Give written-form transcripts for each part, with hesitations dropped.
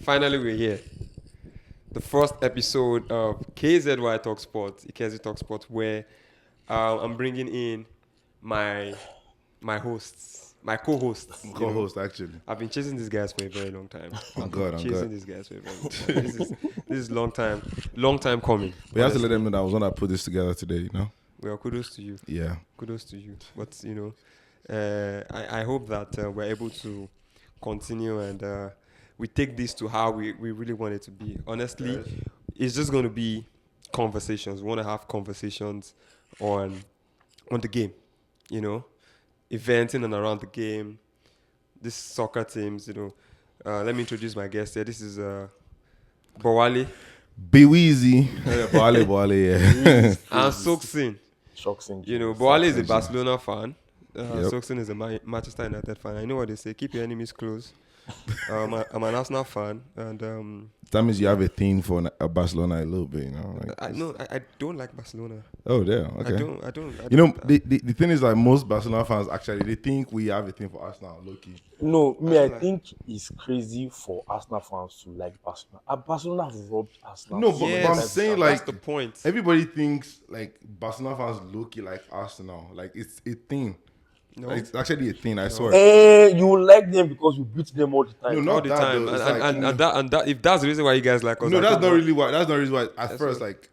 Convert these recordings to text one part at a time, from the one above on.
Finally, we're here. The first episode of KZY Talk Sport, IKEZY Talk Sport, where I'm bringing in my my co-hosts. Co-host, actually. I've been chasing these guys for a very long time. I'm good. These guys for a very long time. This is long time coming. We have to let them know that I was one that put this together today, you know? Well, kudos to you. Yeah. Kudos to you. But I hope that we're able to continue and we take this to how we really want it to be. Honestly, it's just going to be conversations. We want to have conversations on the game, events in and around the game, this soccer teams, Let me introduce my guest here. This is Bowale. Be-Weezy. Bowale, yeah. And Soksin. Bowale is a Barcelona fan. Soksin is a Manchester United fan. I know what they say. Keep your enemies close. I'm an Arsenal fan, and that means you have a thing for Barcelona a little bit, I don't like Barcelona. Oh, damn. Okay. I don't. The thing is, like, most Barcelona fans actually they think we have a thing for Arsenal, low-key. No, I think it's crazy for Arsenal fans to like Barcelona. Barcelona have robbed Arsenal. No, but I'm saying, like, that's the point. Everybody thinks like Barcelona fans low-key like Arsenal, like it's a thing. No. It's actually a thing. I swear. You like them because you beat them all the time. No, not all the that, time. And that, if that's the reason why you guys like us. No, that's not really why. That's not really why. At first, like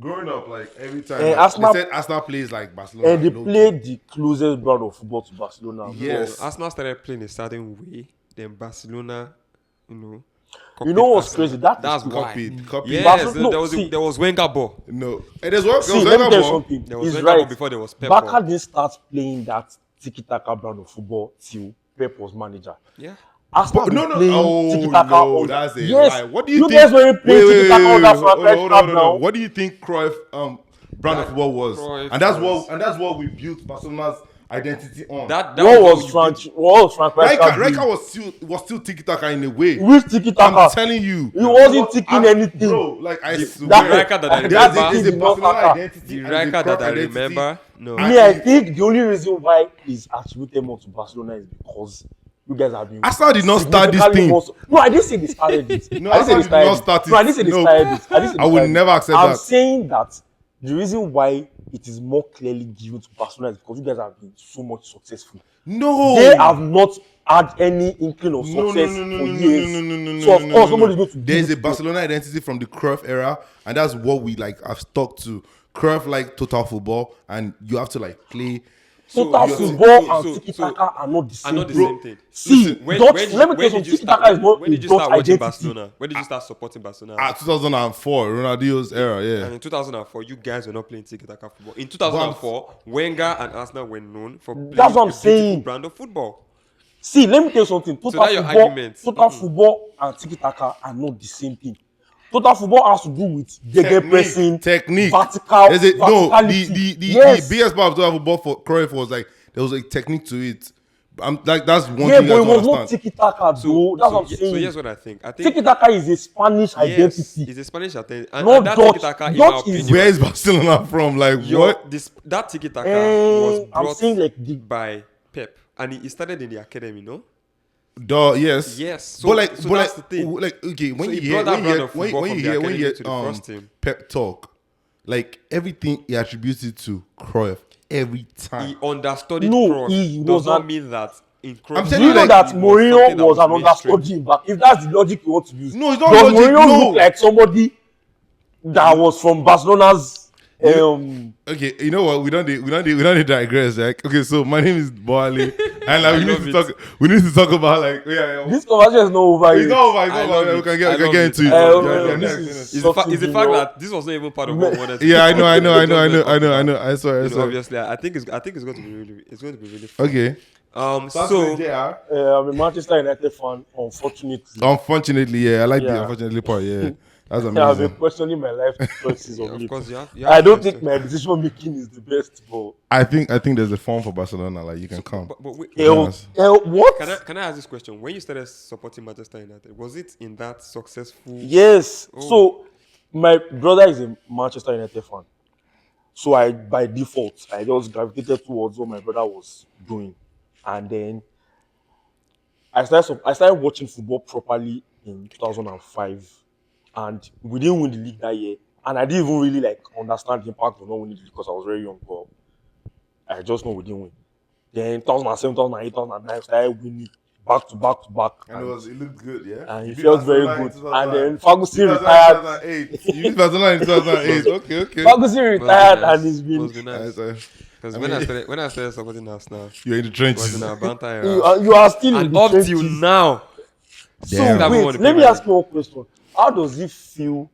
growing up, like every time Arsenal, they said Arsenal plays like Barcelona. And they played the closest brand of football to Barcelona. Yes. Arsenal started playing a certain way. Then Barcelona, You know what's crazy? That's copied. Yes, there was Wenger ball. No, it is what. Let me tell you something. There was He's Wenger ball right. before there was Pep. Barca didn't start playing that tiki-taka brand of football till Pep was manager. Yeah. Arsenal playing tiki-taka. No, that's it. Yes. Right. What do you think? Guys were playing tiki-taka on that franchise club now. What do you think Cruyff brand of football was? Cruyff and that's what we built Barcelona's identity on. That what was franchise? Rijkaard was still tiki-taka in a way. Which tiki-taka? I'm telling you. He wasn't taking anything. Bro, like I The swear. Rijkaard that I remember. Is a Barcelona identity. The Rijkaard that I remember. No. I think the only reason why is attributed more to Barcelona is because you guys have been. Arsenal did not start this thing. No, I didn't say they started it. No, Arsenal did not start it. No, I didn't say they started it. I would never accept that. I'm saying that the reason why it is more clearly given to Barcelona is because you guys have been so much successful. No. They have not had any inkling of success for years. So of course somebody's going to. There's a Barcelona identity from the Cruyff era, and that's what we like have stuck to. Cruyff like total football, and you have to like play. Total football and tiki-taka are not the same thing. See, let me tell you something. Tiki-taka is not when did you start watching Barcelona? When did you start supporting Barcelona? 2004, Ronaldinho's era, yeah. And in 2004, you guys were not playing tiki-taka football. In 2004, Wenger and Arsenal were known for playing That's what I'm a saying. brand of football. See, let me tell you something. Total football and tiki-taka are not the same thing. Total football has to do with pressing, technique, vertical. The biggest part of total football for Cruyff was like there was a technique to it. That's one thing. Yeah, but it was not tiki-taka, though. That's what I'm saying. So here's what I think. I think tiki-taka is a Spanish identity. It's a Spanish identity. Not that Dutch. tiki-taka, in Dutch my opinion, where is Barcelona from? Like what? That tiki-taka was I'm brought saying by Pep, and he started in the academy, no? Yes. So, that's the thing. Like okay, when So you he hear brought that brand of football from the academy to the first team. Pep talk, like everything he attributes it to Cruyff every time. He understudied No, Cruyff. he Does was not mean that in Cruyff. I'm Do telling you you, know like, that he was Mourinho something that was an was mainstream. understudy? But if that's the logic you want to use, No, it's not does logic, Mourinho no. look like somebody that was from Barcelona's? Okay, you know what? We don't digress. Like, okay, so my name is Bowale, and like, we need to talk about like This conversation is not over It's yet. not over. It's not over. We can get into it. It's the fact that this was not even part of what we wanted to Yeah, I do. know. I swear. Obviously, I think it's going to be really fun. Okay. So I'm a Manchester United fan, unfortunately, yeah, I like the Yeah. unfortunately part. Yeah, that's I've amazing. been questioning my life choices of of late. course, you have I don't to think my decision making is the best, but I think there's a form for Barcelona. Like you can come. But wait, what? can I ask this question? When you started supporting Manchester United, was it in that successful? Yes. Oh. So my brother is a Manchester United fan. So I, by default, I just gravitated towards what my brother was doing, and then I started watching football properly in 2005, and we didn't win the league that year. And I didn't even really like understand the impact of not winning the league because I was very young. But I just know we didn't win. Then 2007, 2008, 2009, started winning back to back to back. And it looked good, yeah. And it felt very good. And then Ferguson retired. You did Barcelona in 2008. Okay. Ferguson retired and he's been. Must be nice. Because when I started supporting Arsenal, you're in the trenches. was in our banter era. You are still in And the up trenches. till now. So Damn. wait, let me ask you one question. How does it feel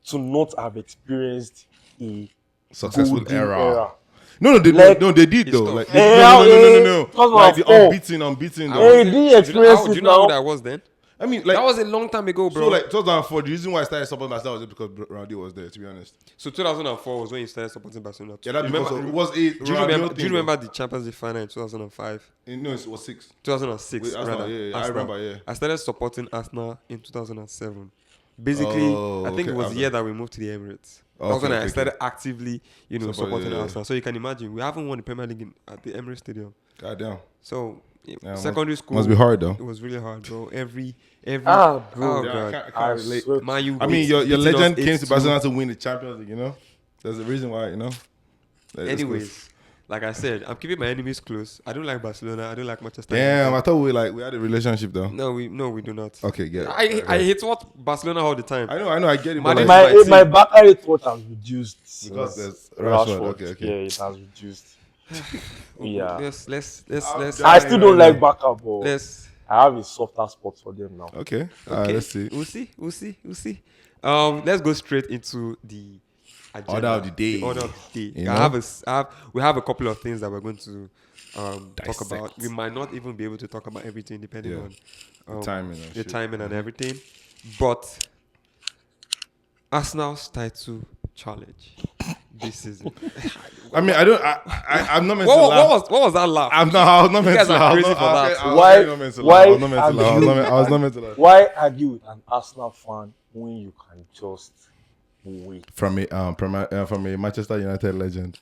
to not have experienced a Successful golden era? No, they did though. tough. Like, no. Because Like the of unbeaten. Hey, did you experience Do it you know now? who that was then? I mean, like That was a long time ago, bro. so, like 2004. The reason why I started supporting myself was just because Ronaldo was there. To be honest, So 2004 was when you started supporting Barcelona. yeah, that because it was a. Do you remember the Champions League final in 2005? No, it was 6. 2006, Wait, Arsenal, rather. yeah, I Arsenal. remember, yeah. I started supporting Arsenal in 2007. Basically, I think it was the year that we moved to the Emirates. That was when I started actively, supporting Arsenal. So you can imagine, we haven't won the Premier League at the Emirates Stadium. Goddamn. So secondary school must be hard though. It was really hard, bro. Every bro. oh Yeah, god. I can't relate. Man, I mean, your beating legend us came to 8-2. Barcelona to win the Champions League. There's a reason why. Anyways, like I said, I'm keeping my enemies close. I don't like Barcelona. I don't like Manchester Damn, United. I thought we had a relationship though. No, we do not. Okay, get it. I hate what Barcelona all the time. I know, I get it. Man, But it's My back rate thought has reduced because since there's Rashford. Okay. Yeah, it has reduced. Yeah. Let's I still don't like Baka, but let's I have a softer spot for them now. Okay. okay. Let's see. We'll see. Let's go straight into the agenda. Order of the day. The order of the day. You know? We have a couple of things that we're going to talk Dissect. about. We might not even be able to talk about everything depending on The timing and the shit. timing and everything. But Arsenal's title challenge this season. I mean, I'm not meant to laugh. What was that laugh? I was not meant guys to are laugh. crazy for that. I was not meant to laugh. Why argue with an Arsenal fan when you can just wait? From a Manchester United legend.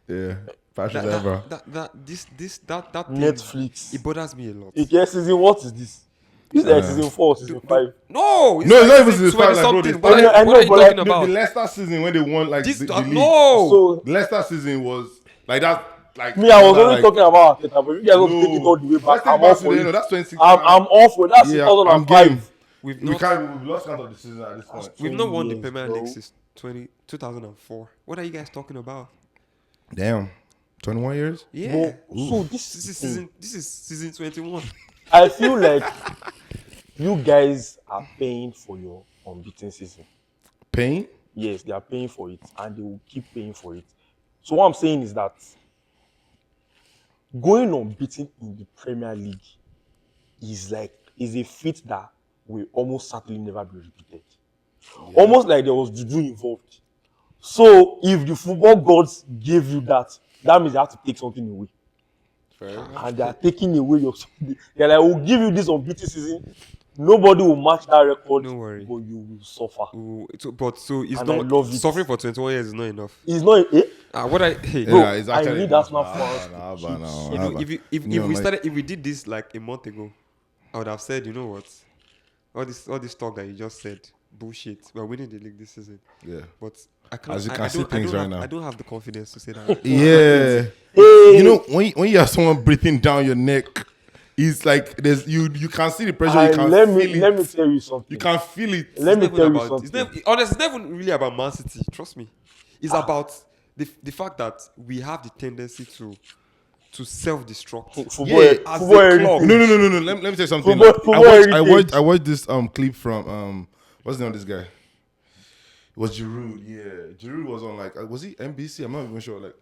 Yeah. Patrick Evra. That thing, Netflix. it bothers me a lot. Season what is this? This is like season 4, season 5. No, It's not even season 5, like, bro. something. What I know, What are you but talking like, about? The Leicester season when they won like This the league. no. So The Leicester season was like that. Like me, I was only like, talking about Arteta, but you guys want to take it all the way back. I'm all for it. That's 2016. I'm all for it. That's Yeah, I'm 2005. game. We've We've not lost count of the season at this point. we've not won the years, Premier bro. League since 2004. What are you guys talking about? Damn. 21 years? Yeah. But, so This is season 21. I feel like you guys are paying for your unbeaten season. Pain? Yes, they are paying for it, and they will keep paying for it. So what I'm saying is that going unbeaten in the Premier League is a feat that will almost certainly never be repeated. Yeah. Almost like there was juju involved. So if the football gods gave you that means you have to take something away. Fair. And they are taking away your. They're like, we'll give you this unbeaten season. Nobody will match that record. Don't worry. But you will suffer. So it's And I not love it. suffering for 21 years is not enough. It's not. Bro, it's I actually need that smart for You know, if we did this like a month ago, I would have said, you know what, all this talk that you just said, bullshit. We're winning the league this season. Yeah. but I can't. As you can see things right now. I don't have the confidence to say that. Yeah. You know, when you have someone breathing down your neck, it's like there's you can see the pressure. You can let feel me it. tell you something. You can feel it. Let me It's tell not you even about- something. Honestly, it's never really about Man City. Trust me. It's about the fact that we have the tendency to self-destruct. Football, Yeah, as football a club. heritage. No. Let me tell you something. Football I watched this clip from what's the name of this guy? It was Giroud. Yeah, Giroud was on was he NBC? I'm not even sure.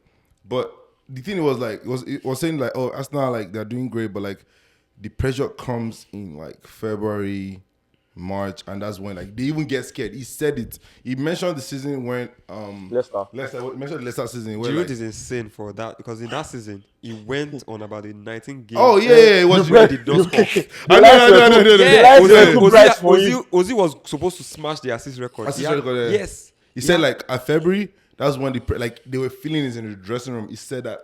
But the thing was it was saying oh, Arsenal they're doing great, but the pressure comes in February, March, and that's when they even get scared. He said it. He mentioned the season when Leicester. He mentioned the Leicester season where Giroud is insane for that because in that season he went on about a 19 game. oh yeah, it was where they did not score. I know. Yeah, Price for you. Ozil was supposed to smash the assist record. Assist record, yeah. Yes. He said at February, that's when they were feeling it in the dressing room. He said that.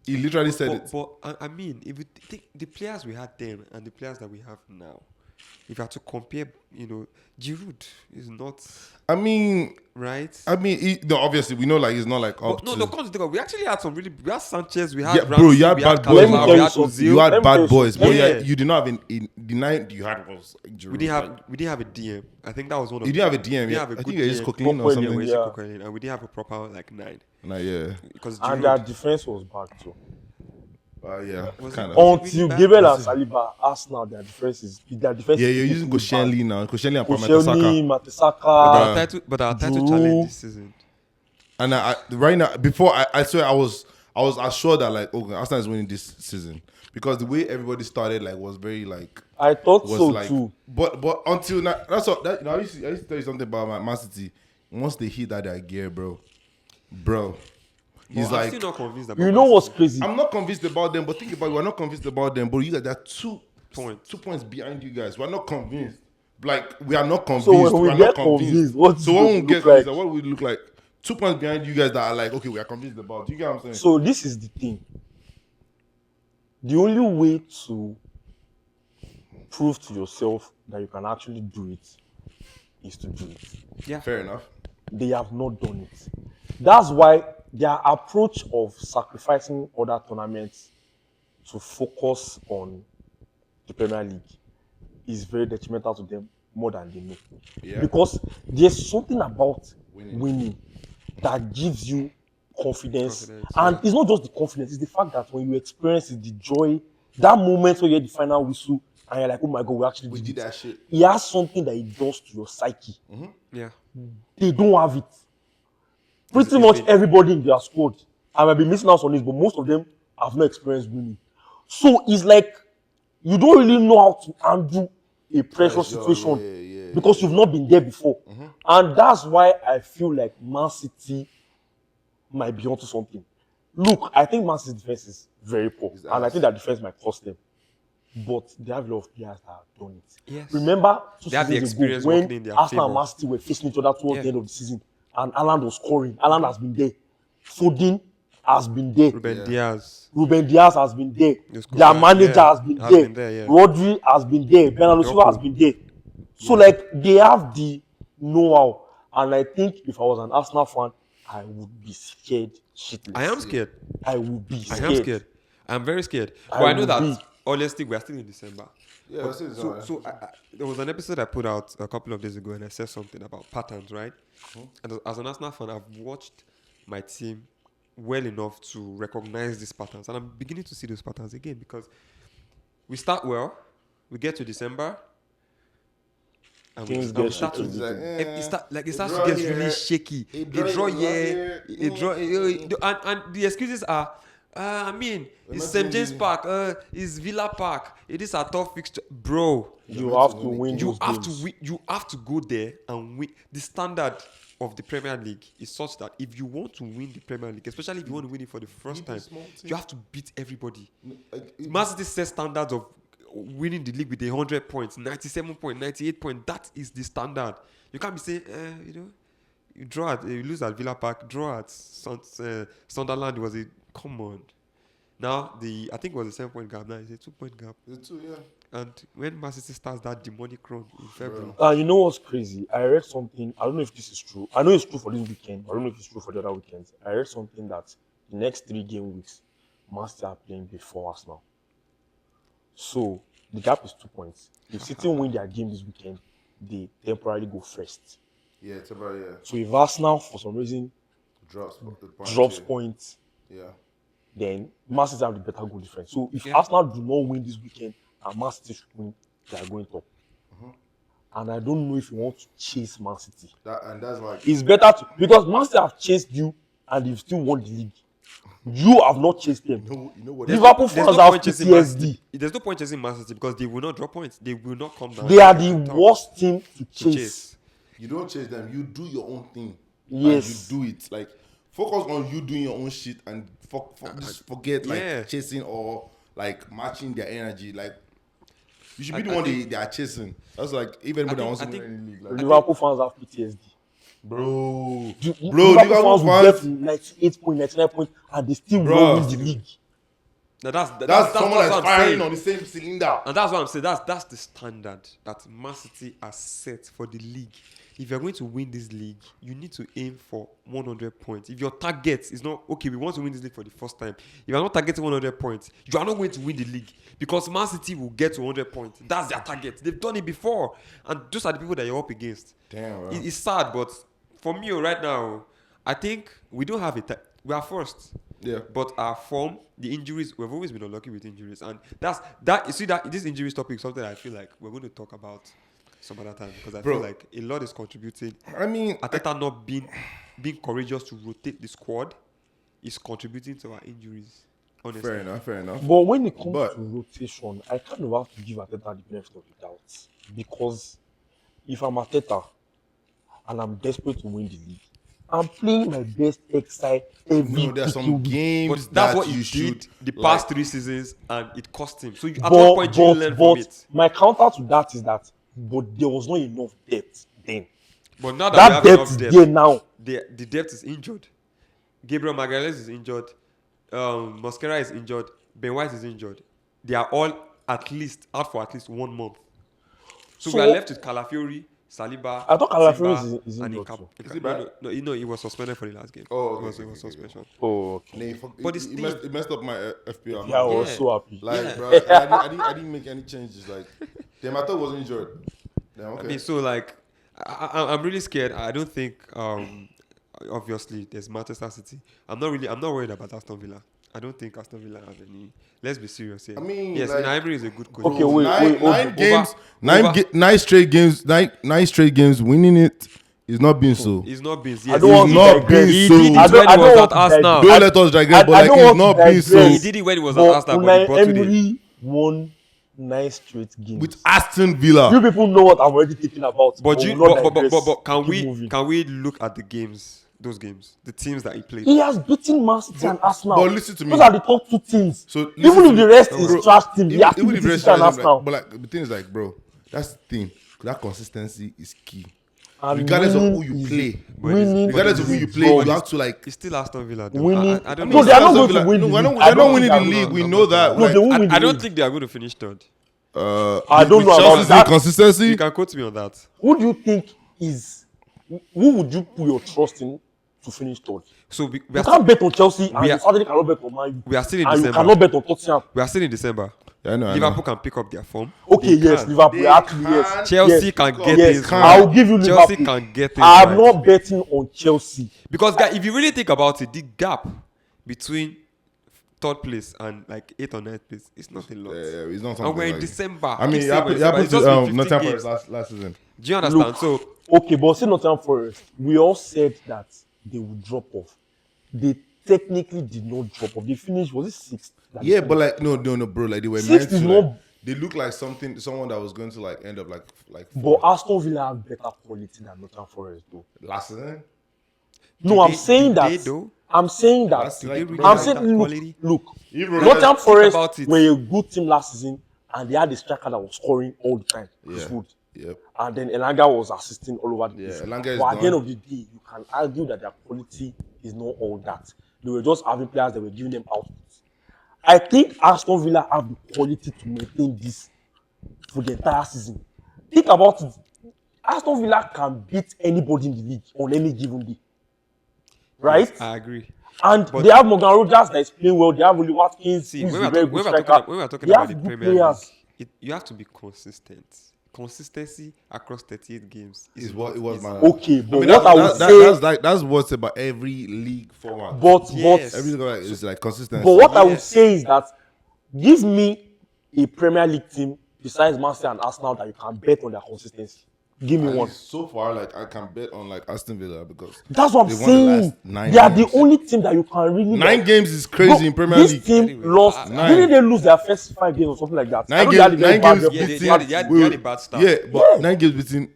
He literally said it. But I mean, if you think the players we had then and the players that we have now, if you have to compare, Giroud is not I mean, right. no, obviously we know like it's not like up But no, to. no, come to think of, we actually had some we had Sanchez, we had Yeah, bro, Ramsey, you had we had bad boys. Let me Cantona, tell we you had something. You Ozil. had Let me tell bad you boys, but something. Yeah. you did not have in the nine you had was like Giroud. We didn't have a DM. I think that was one of. You didn't have a DM We didn't yet. have a I good think it is DM. Coquelin or Proper Yeah, something. we Yeah. Coquelin, and we didn't have a proper like 9 Nah, yeah. because And their Giroud defense was bad too. Yeah, was kind it, of. was it really Until bad? Gabriel and Saliba, Arsenal, their defense is Yeah, you're using equally bad. Koscielny now. Koscielny and Koscielny, Mertesacker. Mertesacker, But our title Giroud. challenge this season. And right now, before I swear I was assured that like, okay, Arsenal is winning this season because the way everybody started like was very like I thought was so like, too. but until now, that's all. That, I used to tell you something about my Man City. Once they hit that gear, bro, he's But I'm like, still not convinced about You know Man what's City. crazy? I'm not convinced about them, but think about it, we're not convinced about them, but you guys, there are 2 Points. 2 points behind you guys. We're not convinced. Like we are not convinced. So when we are get not convinced, what so is when it we look get like? convinced, what would it look like? 2 points behind you guys that are like, okay, we are convinced about. You get what I'm saying? So this is the thing. The only way to prove to yourself that you can actually do it is to do it. Yeah. Fair enough. They have not done it. That's why their approach of sacrificing other tournaments to focus on the Premier League is very detrimental to them more than they know. Yeah. Because there's something about Winning. winning that gives you confidence. Confidence, And it's not just the confidence, it's the fact that when you experience it, the joy, that moment when you hear the final whistle and you're like, oh my God, we actually did did it. that shit. It has something that it does to your psyche. Yeah. They don't have it. Pretty It's much been- everybody in their squad, I might be missing out on this, but most of them have no experience winning. So it's like you don't really know how to handle a pressure situation because you've not been there before. And that's why I feel like Man City might be onto something. Look, I think Man City's defense is very poor, and I think that defense might cost them. But they have a lot of players that have done it. Yes. Remember 2 They have the seasons experience ago working when in their Arsenal and favour. Man City were facing each other towards Yeah. the end of the season, and Haaland was scoring. Haaland has been there. Foden has been there. Ruben Diaz. Ruben Diaz has been there. Yes, Their Costa, manager yeah, has been there. yeah. Rodri has been there. Bernardo Silva has been there. So like they have the know-how, and I think if I was an Arsenal fan, I would be scared shitless. I am scared. I would be I scared. am scared. I'm very scared. I But I know will that be. honestly we are still in December. Yeah, that's it. So there was an episode I put out a couple of days ago, and I said something about patterns, right? And as an Arsenal fan, I've watched my team well enough to recognize these patterns, and I'm beginning to see those patterns again because we start well, we get to December, and Things and get we start to shaky. it starts to get really shaky. A draw here, a draw, and the excuses are. I mean, it's St. James Park, it's Villa Park. It is a tough fixture, bro. You have to win You those have games. to win. You have to go there and win. The standard of the Premier League is such that if you want to win the Premier League, especially if you want to win it for the first time, you have to beat everybody. Man City set standards of winning the league with 100 points, 97 points, 98 points. That is the standard. You can't be saying, you draw at, you lose at Villa Park, draw at Sunderland. Was a come on. Now I think it was a 7-point gap. Now it's a 2-point gap. It's 2, yeah. And when Man City starts that demonic run in February, You know what's crazy? I read something. I don't know if this is true. I know it's true for this weekend. I don't know if it's true for the other weekends. I read something that the next 3 game weeks, Man City are playing before Arsenal. So the gap is 2 points. If City win their game this weekend, they temporarily go first. Yeah, it's about So if Arsenal for some reason drops points, Yeah. then Man City have the better goal difference. So if Yeah. Arsenal do not win this weekend and Man City should win, they are going top. And I don't know if you want to chase Man City. That's like It's better to, because Man City have chased you and you've still won the league. You have not chased them. you know what Liverpool there's fans no have point chasing Man PTSD. City. There's no point chasing Man City because they will not drop points. They will not come down. They are the worst team to to chase. you don't chase them, you do your own thing. Yes. And you do it. Like focus on you doing your own shit and just forget like yeah. chasing or like matching their energy. Like you should be the one they are chasing. That's like even when they want to win any league. Like, Liverpool fans have PTSD. bro, Liverpool fans will get 98 points, 99 points, and they still won't win the league. Now that's someone what that's I'm firing saying. on the same cylinder. And that's what I'm saying. That's the standard that Man City has set for the league. If you're going to win this league, you need to aim for 100 points. If your target is not, okay, we want to win this league for the first time. If you're not targeting 100 points, you are not going to win the league. Because Man City will get to 100 points. That's their target. They've done it before. And those are the people that you're up against. Damn, bro. It's sad, but for me right now, I think we don't have it. We are first. Yeah. But our form, the injuries, we've always been unlucky with injuries. And you see that this injuries topic is something I feel like we're going to talk about some other time, because I feel like a lot is contributing. I mean, Arteta not being courageous to rotate the squad is contributing to our injuries. Honestly. Fair enough. But when it comes to rotation, I kind of have to give Arteta the benefit of the doubt, because if I'm Arteta and I'm desperate to win the league, I'm playing my best XI every there are some games But that's that what you he should did the past 3 seasons, and it cost him. So at what point do you learn from it? my counter to that is that, but there was not enough depth then. But now that we have depth is enough there depth, now. the depth is injured. Gabriel Magalhaes is injured. Mosquera is injured. Ben White is injured. They are all at least out for at least 1 month. So we are left with Calafiori, Saliba. I thought Calafiori Timber, is and injured Ika- too. Is he back? No, he was suspended for the last game. Oh, It was okay. suspension. Oh, okay. But it's it messed up my FPL. Yeah, I was Yeah. so happy. Like, Yeah. bro, I didn't make any changes. Like, damn, I thought he was injured. Damn, okay. I mean, so like, I'm really scared. I don't think, obviously, there's Manchester City. I'm not worried about Aston Villa. I don't think Aston Villa have any. Let's be serious here. I mean, yes, like, Unai Emery is a good coach. Okay, wait, nine games, over- nine straight games, nine straight games. Winning it is not being so. He's not been. I Yes, don't want It's to not digress. being he so. did it I when don't he was want at to Arsenal. Don't let us digress, but like don't it's want not to being so. digress. He did it when he was at But Arsenal, but he Unai brought to the. Emery won 9 straight games. With Aston Villa. You people know what I'm already thinking about. But we you, will not but digress. can Keep moving. we look at the games, those games, the teams that he played? He has beaten Man City and Arsenal. but listen to me. Those are the top 2 teams. So even listen if to the me. rest Bro, is trash team, he has to even beat if the rest City and is Arsenal. but like the thing is like, bro, that's the thing. That consistency is key. And Regardless of winning who you is- play. winning Regardless of is who you a play, joy. you have to like. It's still Aston Villa. Though. Winning. I don't No, know. they are not Aston going to Villa- win no, the we're league. not- I they're not don't winning think the they are league. We going know that. No, they won't win the I don't league. think they are going to finish third. I don't know about Chelsea's that. inconsistency. You can quote me on that. Who do you think is? Who would you put your trust in to finish third? So we You are can't bet on Chelsea, and we you are- certainly cannot bet on Man U. we are still in and you December. cannot bet on Tottenham. We are still in December. Yeah, I know. Liverpool can pick up their form. Okay, They yes, can. Liverpool. They Actually, can. yes. Chelsea yes. can get yes. things I'll right. give you Chelsea Liverpool. can get things I'm right. not betting on Chelsea. Because guys, if you really think about it, the gap between third place and like 8th or 9th place, it's not a lot. It's not And something we're in like- December. I mean, Keep it saying we're happened, in December. It's just been 50 Nottingham games. Forest last season. Do you understand? Look, So Okay, but see Nottingham Forest, we all said that they would drop off. They technically did not drop off. They finished, was it 6th? Yeah, but like no, bro. Like they were meant Sixth to. is Like, not- they look like someone that was going to like end up like But Aston Villa have better quality than Nottingham Forest, though. last season. No, Did I'm they- saying did that. they though? I'm saying that. That's like- really I'm have saying, that look, quality? look. Even Nottingham Forest about it. were a good team last season, and they had a striker that was scoring all the time. Yeah. Chris Wood. Yep. And then Elanga was assisting all over the Yeah, place. Elanga is But at the end done. of the day, you can argue that their quality is not all that. They were just having players that were giving them outputs. I think Aston Villa have the quality to maintain this for the entire season. Think about it. Aston Villa can beat anybody in the league on any given day. Right? Yes, I agree. And But- they have Morgan Rogers that is playing well. They have Oli Watkins, See, who is when a we're, very talk- when good we're striker. talking, when we're talking They about have the good Premier players. League, you have to be consistent. Consistency across 38 games Is what it was, easy. man. Okay, but I mean, what I would say, that's what's about every league format. Yes. Every league is like consistency. but what I would Yes. say is that give me a Premier League team besides Man City and Arsenal that you can bet on their consistency. Give me At one. least so far, like I can bet on like Aston Villa because That's what I'm they won the saying. last 9 They are games. the only team that you can really. 9 games is crazy Bro, in Premier this League. team Anyway, lost. nine. Didn't they lose their first 5 games or something like that? I 9 know they had a games, very 9 bad games rep- Yeah, they beating. had- they had- they had a bad start. Yeah, but Yeah. 9 games between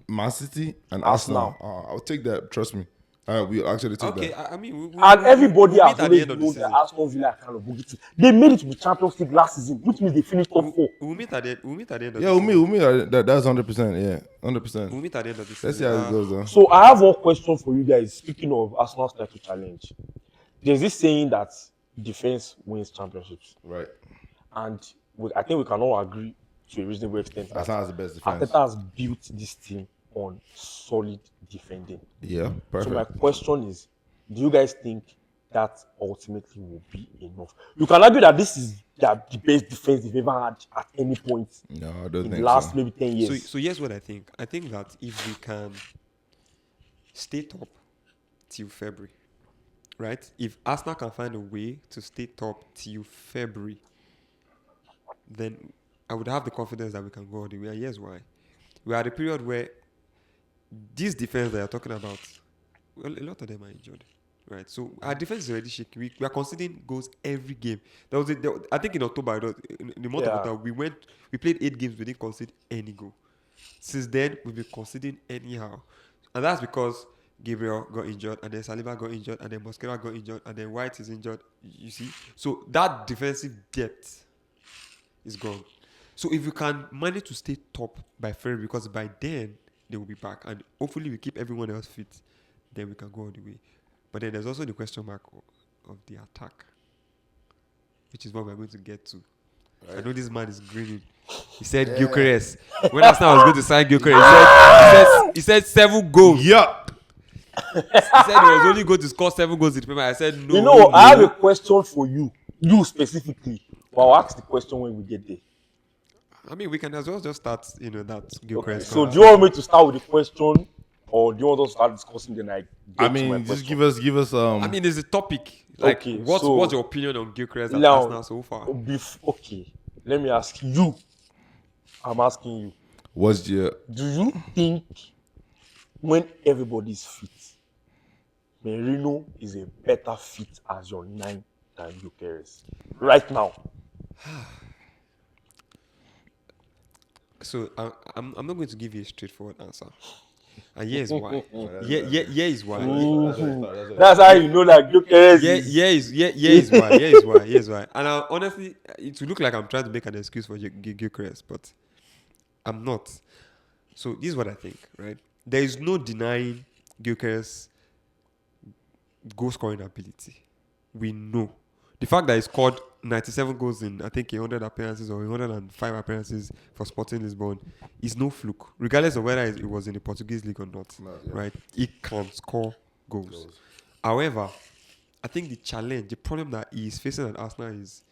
Man City and Arsenal. Arsenal. I'll take that. Trust me. We'll actually take Okay, that. I mean, And everybody we'll has meet at the always end of the known that season. Aston Villa are kind of boogie team. They made it to the Champions League last season, which means they finished top 4. We'll meet at the end of Yeah, the season. we'll meet. That's 100%. Yeah, 100%. We'll meet at the end of the season. Let's see how it goes, though. So I have one question for you guys. Speaking of Arsenal's title challenge, there's this saying that defense wins championships. Right. And I think we can all agree to a reasonable extent that Arsenal has the best defense. Arteta has built this team on solid defending. Yeah, So my perfect. question is, do you guys think that ultimately will be enough? You can argue that this is the best defense they've ever had at any point No, I don't in the think last so. maybe 10 years. So here's what I think. I think that if we can stay top till February, right? If Arsenal can find a way to stay top till February, then I would have the confidence that we can go all the way. And here's why. We are at a period where this defense that you're talking about, well, a lot of them are injured, right? So our defense is already shaky. We are conceding goals every game. I think in October, in the month of October, we played 8 games, we didn't concede any goal. Since then, we've been conceding anyhow. And that's because Gabriel got injured, and then Saliba got injured, and then Mosquera got injured, and then White is injured. You see? So that defensive depth is gone. So if we can manage to stay top by February, because by then they will be back, and hopefully we keep everyone else fit, then we can go all the way. But then there's also the question mark of the attack, which is what we're going to get to. Right. I know this man is grinning. He said Gyokeres. When Arsenal was going to sign Gyokeres, he said 7 goals. Yup. He said he was only going to score 7 goals in the Premier. I said no. You know, I have a question for you specifically. But I'll ask the question when we get there. I mean, we can as well just start, that Gyokeres. Okay. So do you want me to start with the question, or do you want us to start discussing the night? I mean, just give us. I mean, it's a topic. Like, okay, what's your opinion on Gyokeres at now, Arsenal so far? Okay, let me ask you. I'm asking you. Do you think when everybody's fit, Mainoo is a better fit as your 9 than Gyokeres right now? So I'm not going to give you a straightforward answer. And here's why. Here is why. That's how you know that Gyokeres Here's why. And honestly, it will look like I'm trying to make an excuse for Gyokeres, but I'm not. So this is what I think, right? There is no denying Gyokeres' goal scoring ability. We know. The fact that he scored 97 goals in, I think, 100 appearances or 105 appearances for Sporting Lisbon is no fluke, regardless of whether it was in the Portuguese league or not. Right? He can score goals. However, I think the problem that he is facing at Arsenal is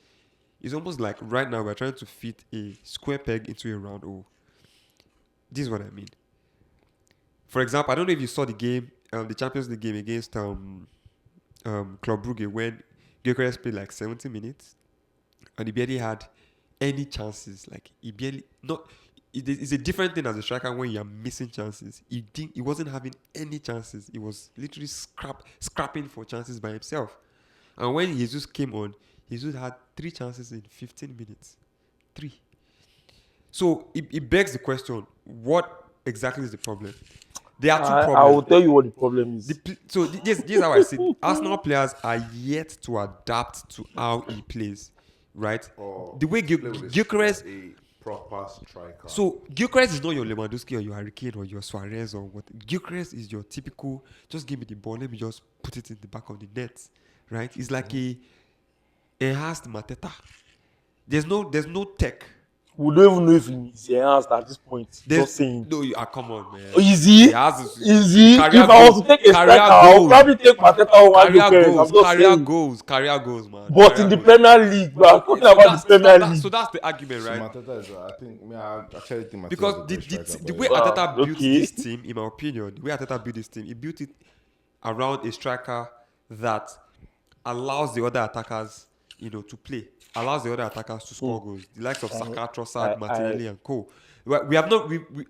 almost like right now we're trying to fit a square peg into a round hole. This is what I mean. For example, I don't know if you saw the game, the Champions League game against Club Brugge, when Gyokeres played like 70 minutes and he barely had any chances. Like, it's a different thing as a striker when you're missing chances. He wasn't having any chances. He was literally scrapping for chances by himself. And when Jesus came on, Jesus had 3 chances in 15 minutes. 3. So it begs the question, what exactly is the problem? There are 2 problems. I will tell you what the problem is. This is how I see it. Arsenal players are yet to adapt to how he plays, right? The way Gyokeres, a proper striker. So Gyokeres is not your Lewandowski or your Harry Kane or your Suarez or what. Gyokeres is your typical, just give me the ball, let me just put it in the back of the net, right? It's like a enhanced Mateta. There's no tech. We don't even know if he's enhanced at this point. Just saying. No, come on, man. Easy. If I was to take a striker, I would probably take Mateta over Gyokeres. Career goals, man. But in the Premier League, we are talking about the Premier League. So that's the argument, right? Mateta is, I actually think Mateta because is the way Arteta built this team, in my opinion, he built it around a striker that allows the other attackers, to play. Allows the other attackers to score goals. The likes of Saka, Trossard, Martinelli, and co.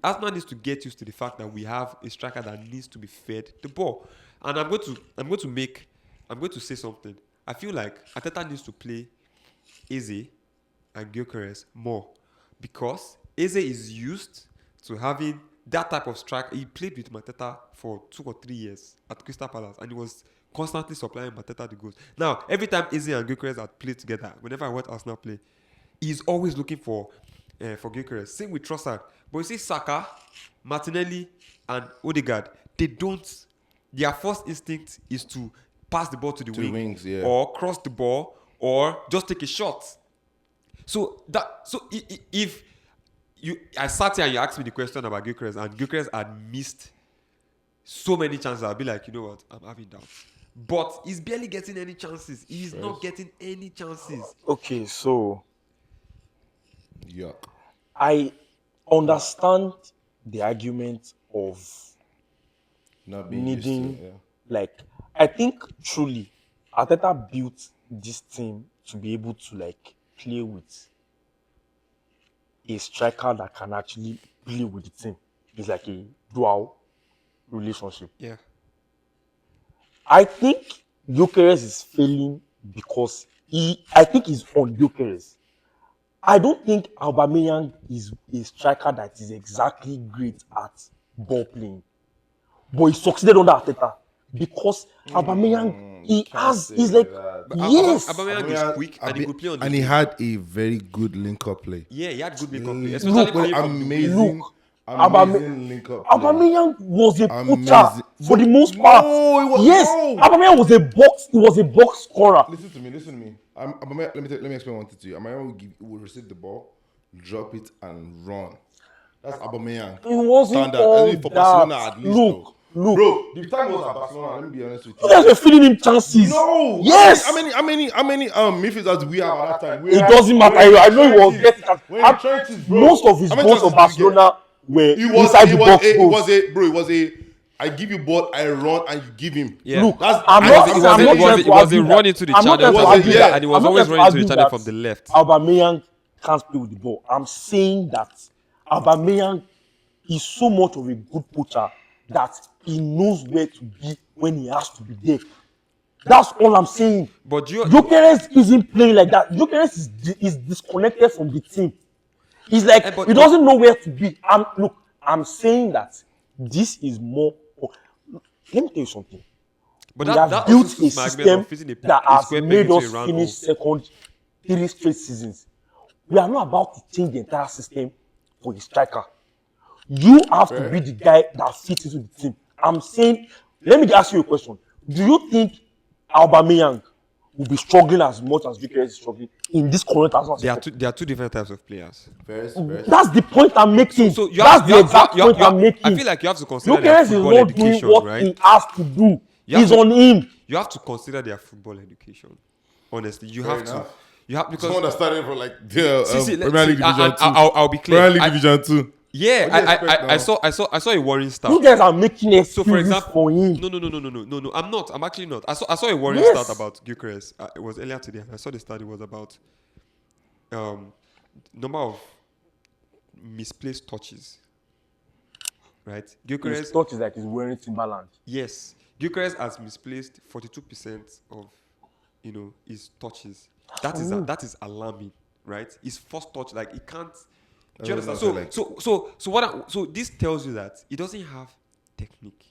Arsenal needs to get used to the fact that we have a striker that needs to be fed the ball. And I'm going to say something. I feel like Arteta needs to play IKEZY and Gyokeres more, because IKEZY is used to having that type of striker. He played with Mateta for 2 or 3 years at Crystal Palace, and he was constantly supplying Mateta the goals. Now, every time IKEZY and Gyokeres had played together, whenever I watch Arsenal play, he's always looking for Gyokeres. Same with Trossard. But you see Saka, Martinelli, and Odegaard, their first instinct is to pass the ball to the wings, yeah, or cross the ball, or just take a shot. If I sat here and you asked me the question about Gyokeres, and Gyokeres had missed so many chances, I'll be like, you know what, I'm having doubts. But he's barely getting any chances. He's not getting any chances. Okay, so Yuck. I understand the argument of Not being used to needing, it, yeah. like, I think truly Arteta built this team to be able to like play with a striker that can actually play with the team. It's like a dual relationship. Yeah. I think Gyokeres is failing because I think he's on Gyokeres. I don't think Aubameyang is a striker that is exactly great at ball playing. But he succeeded under Arteta because Aubameyang, he's like, yes. Aubameyang is quick and he could play on the And he field. had a very good link-up play. Yeah, he had good link-up play. Look, Especially playing from the amazing, Look, amazing link-up play. Aubameyang was a Amazing. pusher for the most part. No, it was- yes, no. Aubameyang was a box scorer. Listen to me. Let me explain one thing to you. Aubameyang will receive the ball, drop it, and run. That's Aubameyang. It wasn't Standard. all For Barcelona, that. at least. Look. Bro, the time was at Barcelona. Let me be honest with You you. guys were feeding him chances. No. Yes. How many midfielders do we have at that time? It doesn't matter. I know he was getting When the trenches, bro. most of his How many goals chances for Barcelona were inside the box. It was a. I give you ball, I run, and you give him. Yeah. Look, That's I'm It not was trying a to argue run that. into the I'm not channel trying to was a- argue yeah, that. and he was I'm not always trying to running to the argue channel that from the left. Aubameyang can't play with the ball. I'm saying that Aubameyang is so much of a good poacher that he knows where to be when he has to be there. That's all I'm saying. But Gyokeres isn't playing like that. Gyokeres is disconnected from the team. He's like, he doesn't know where to be. I'm saying that this is more. Let me tell you something. But We that have built also a suits my argument system of fitting that a has square peg made into a us round finish hole. second 3 straight seasons. We are not about to change the entire system for the striker. You have to be the guy that fits into the team. I'm saying, let me ask you a question. Do you think Aubameyang will be struggling as much as Gyokeres is struggling in this current Arsenal system? There are two different types of players. That's the point I'm making. So That's the exact point I'm making. I feel like you have to consider their Gyokeres is football not doing education, what right? he has to do. You have It's to- on him. You have to consider their football education. Honestly, you have enough. to. You have because Someone that started from like the see, Premier League Division 2. I'll be clear. Premier League I- Division 2. Yeah, What do you expect I saw a worrying start. You guys are making So excuses for example, for him. no. I'm not. I'm actually not. I saw a worrying Yes. start about Gyokeres. It was earlier today. I saw the start. It was about number of misplaced touches. Right, His Gyokeres. touch is like he's wearing Timberland. Yes, Gyokeres has misplaced 42% of his touches. That is alarming, right? His first touch, like he can't. Do you understand? So this tells you that he doesn't have technique.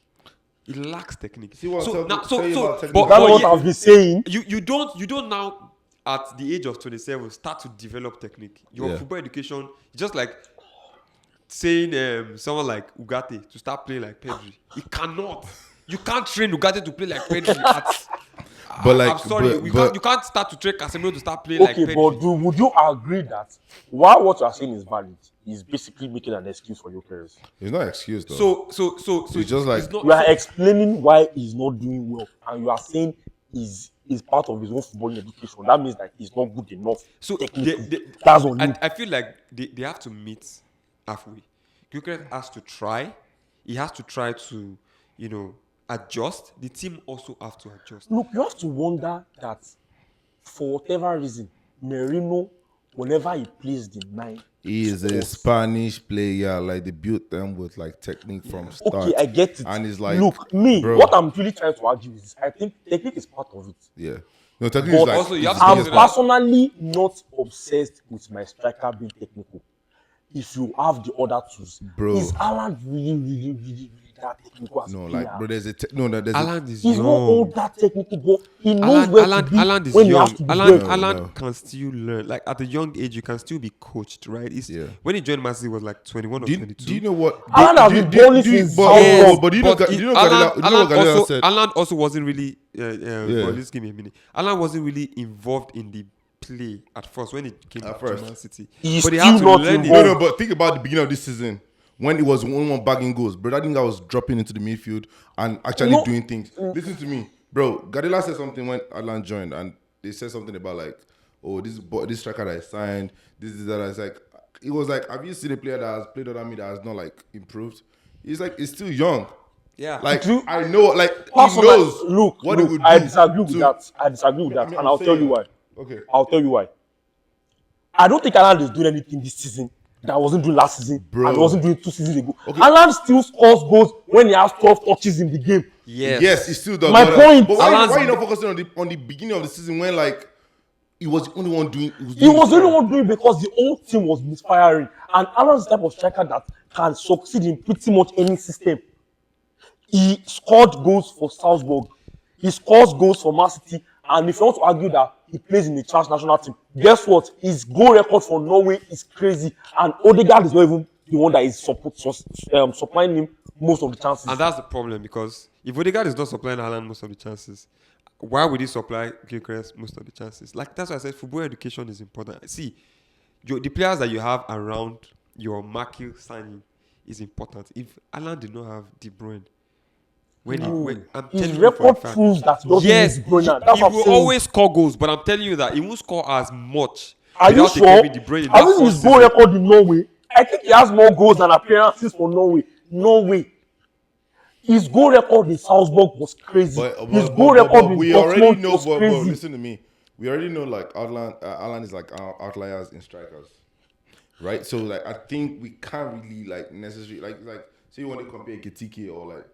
He lacks technique. See what so I'm now, telling you about technique? but That's what yeah, I've been saying. you don't now at the age of 27 start to develop technique. Your Yeah. football education, just like saying someone like Ugarte to start playing like Pedri. He cannot. You can't train Ugarte to play like Pedri. But like, I'm sorry, you can't start to train Casemiro to start playing Okay, like but Pedri. would you agree that while what you are saying is valid, he's basically making an excuse for Gyokeres? it's not excuse though. So It's just like- it's not, You are explaining why he's not doing well, and you are saying is part of his own footballing education. That means that he's not good enough. so Technically, that's on him. I feel like they have to meet halfway. Gyokeres has to try. He has to try to adjust. The team also have to adjust. Look, you have to wonder that for whatever reason, Merino, whenever he plays the 9, He is a Spanish player. Like they built them with like technique from start. okay, I get it. And it's like, look, me, bro. what I'm really trying to argue is, I think technique is part of it. Yeah. No, technique But is like. also you have it's to I'm consider- personally not obsessed with my striker being technical. If you have the other tools, Bro. is Haaland really that technical as a No, player. like, bro, there's a. Haaland is He's not all young. that technical, but he knows where to be Haaland is when he has young. to be there. Haaland No. can still learn. Like at a young age, you can still be coached, right? Yeah. When he joined Man City, he was like 21 or 22. Do you know what? Haaland has been balling since Salzburg. But do you know what Guardiola said? Haaland also wasn't really. Yeah. But just give me a minute. Haaland wasn't really involved in the play at first when it came to Man City. He's But he still had to not learn it. involved. No, but think about the beginning of this season when it was one bagging goals. Bro, I think I was dropping into the midfield and actually doing things. Listen to me, bro. Guardiola said something when Alan joined, and they said something about like, oh, this striker that I signed, this is that. It's like, it was like, have you seen a player that has played under me that has not like improved? He's like, he's still young. Yeah. Like, I know, like, he Personally, knows what it would do. I disagree with that. I disagree with that, and I'll tell you why. Okay. I'll tell you why. I don't think Haaland is doing anything this season that wasn't doing last season and wasn't doing 2 seasons ago. Okay. Haaland still scores goals when he has 12 touches in the game. Yes, he still does. My point. But why are you not focusing on the beginning of the season when like he was the only one doing? He was the only one doing because the whole team was misfiring. And Haaland's the type of striker that can succeed in pretty much any system. He scored goals for Salzburg. He scores goals for Man City. And if you want to argue that he plays in the transnational team, guess what? His goal record for Norway is crazy. And Odegaard is not even the one that is supplying him most of the chances. And that's the problem, because if Odegaard is not supplying Haaland most of the chances, why would he supply Gyokeres most of the chances? Like, that's why I said football education is important. See, the players that you have around your marquee signing is important. If Haaland did not have De Bruyne, I'm his telling you record for a proves that he doesn't yes, need De Bruyne. he That's what I'm will saying. always score goals, but I'm telling you that he won't score as much. Are you without sure? Kevin De Bruyne in I that think his first goal season. record in Norway, I think he has more goals than appearances for Norway. Norway. His goal record in Salzburg was crazy. His goal record in Dortmund was but crazy. listen to me. We already know like Alan is like outliers in strikers, right? So like I think we can't really like necessarily like say you want to compare Ketike or like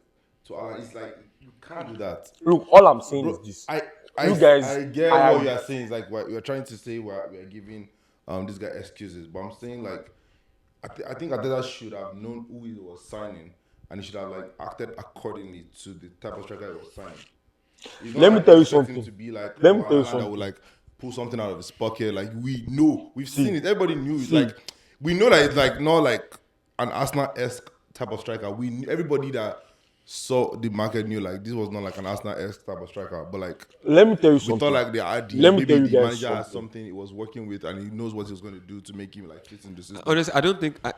to Alan. It's like you can't do that. Look, all I'm saying is this. I get what you are saying. It's like you're trying to say we're giving this guy excuses, but I'm saying like I think Arteta should have known who he was signing, and he should have like acted accordingly to the type of striker he was signing. Let me tell you something. To be like, Let me tell you something. that would like pull something out of his pocket. Like we've seen it. Everybody knew it. Like we know that it's like not like an Arsenal-esque type of striker. Everybody that saw the market knew like this was not like an Arsenal-esque type of striker. But like let me tell you we something. thought like the idea. Let me Maybe tell you the guys manager has something. something he was working with, and he knows what he was going to do to make him like fit in the system. Honestly, I don't think. I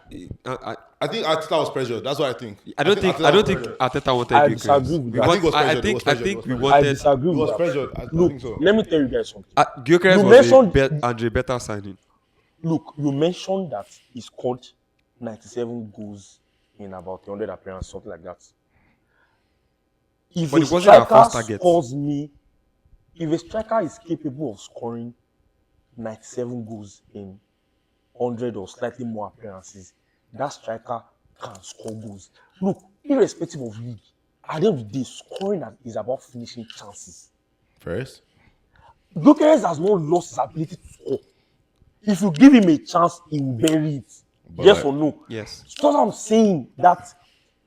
think Arteta was pressured. That's what I think. I don't think Arteta wanted I Gyokeres. disagree with that. I think we I wanted. disagree He with was that. pressured. I Look, think so. let me tell you guys something. Gyokeres You was mentioned- Andre better signing. Look, you mentioned that he scored 97 goals in about 100 appearances, something like that. If But a it wasn't our striker first target. scores me, if a striker is capable of scoring 97 goals in 100 or slightly more appearances, that striker can score goals. Look, irrespective of league, at the end of the day, scoring is about finishing chances. First. Gyokeres has not lost his ability to score. If you give him a chance, he will bury it. Yes or no? Yes. So I'm saying that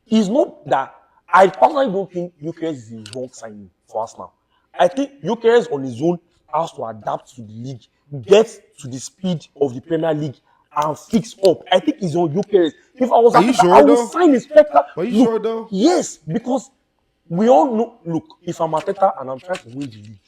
it's not that I personally don't think Gyokeres is the wrong signing for us now. I think Gyokeres on his own has to adapt to the league, get to the speed of the Premier League, and fix up. I think he's on Gyokeres. If I was Are you sure, I would though? sign a striker. Are you sure, though? Yes, because we all know. Look, if I'm Arteta and I'm trying to win the league,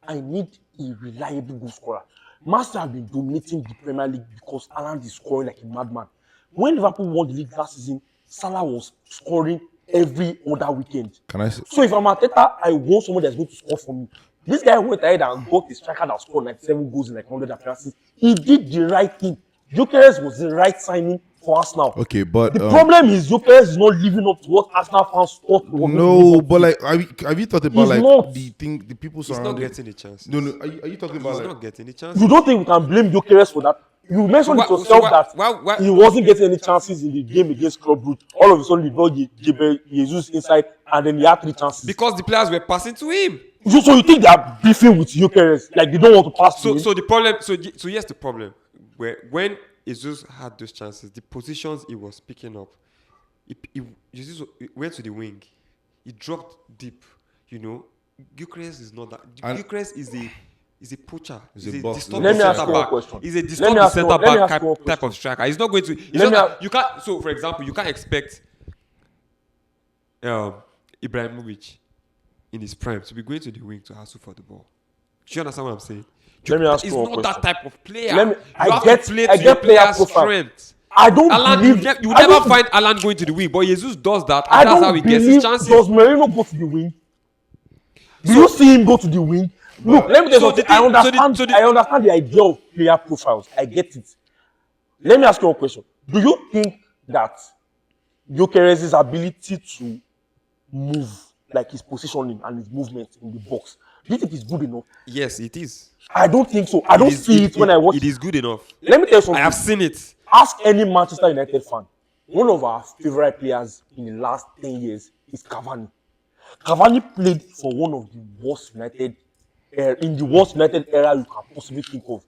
I need a reliable goal scorer. Master has been dominating the Premier League because Haaland is scoring like a madman. When Liverpool won the league last season, Salah was scoring every other weekend. Can I say? So if I'm Arteta, I want someone that's going to score for me. This guy went ahead and got a striker that scored 97 goals in like 100 appearances. He did the right thing. Gyokeres was the right signing for Arsenal. Okay, but The problem is Gyokeres is not living up to what Arsenal fans thought. no, but like, have you thought about He's like not. the people He's not surrounding? getting the chance. No. Are you talking about He's like? not getting the chance. You don't think we can blame Gyokeres for that? You mentioned it yourself that he wasn't getting any chances in the game against Club Brugge. All of a sudden, he brought Jesus inside, and then he had 3 chances. Because the players were passing to him. So you think they are beefing with Gyokeres? Like they don't want to pass to him? So the problem. So here's the problem. When Jesus had those chances, the positions he was picking up, He went to the wing. He dropped deep. You know, Gyokeres is not that. And- Gyokeres is a poacher. He's a He's a boss. disturb Let the me ask centre you one back. question. He's a Let me disturb the ask you centre one- let me back ask you one type of question. striker. He's not going to. It's Let just me that ask- you can't. So, for example, you can't expect Ibrahimovic in his prime to be going to the wing to hustle for the ball. Do you understand what I'm saying? Let me ask He's you one not that question. type of player. Let me- You I have get- to play I to get your player player's profile. strength. I don't Alan, believe you I never don't- find Alan going to the wing, but Jesus does that, and I that's how don't he gets his believe chances. does Merino go to the wing? Do you see him go to the wing? Look, let me tell you So the something. I thing- so the- understand. so the- I understand the idea of player profiles. I get it. Let me ask you one question. Do you think that Gyokeres' ability to move, like his positioning and his movement in the box, do you think it's good enough? Yes, it is. I don't think so. I don't see it when I watch. It is good enough. Let me tell you something. I have seen it. Ask any Manchester United fan. One of our favorite players in the last 10 years is Cavani. Cavani played for one of the worst United in the worst United era you can possibly think of.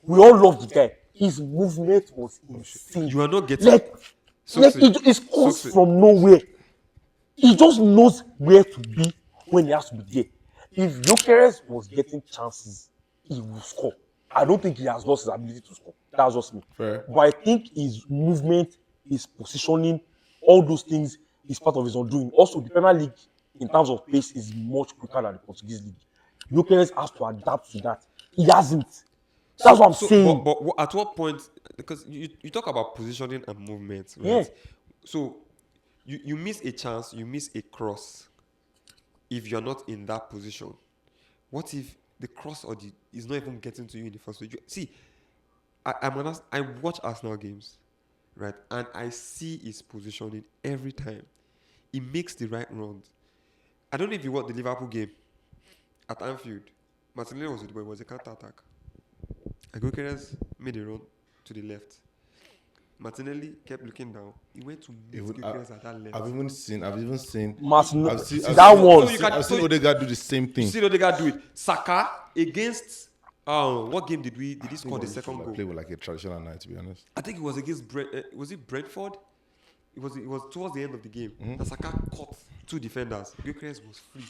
We all love the guy. His movement was insane. You are not getting. like Succeed. it comes Succeed. from nowhere. He just knows where to be when he has to be there. If Gyokeres was getting chances, he will score. I don't think he has lost his ability to score. That's just me. Fair. But I think his movement, his positioning, all those things is part of his undoing. Also, the Premier League, in terms of pace, is much quicker than the Portuguese league. Gyokeres has to adapt to that. He hasn't. That's what I'm saying. But at what point? Because you talk about positioning and movement, right? Yeah. So you miss a chance, you miss a cross. If you're not in that position, what if the cross or the is not even getting to you in the first place? See, I watch Arsenal games, right, and I see his positioning every time. He makes the right runs. I don't know if you watched the Liverpool game at Anfield. Martinelli was with the ball. It was a counter attack. Gyokeres made a run to the left. Martinelli kept looking down. He went to meet Gyokeres at that left. I've even seen Martin, I've seen one. So you can- I've seen Odegaard do the same You thing. see what they got to do it. Saka against what game did he score the second goal? Play with like a traditional night, to be honest. I think it was against was it Brentford? It was towards the end of the game. That Saka caught two defenders. Gyokeres was free.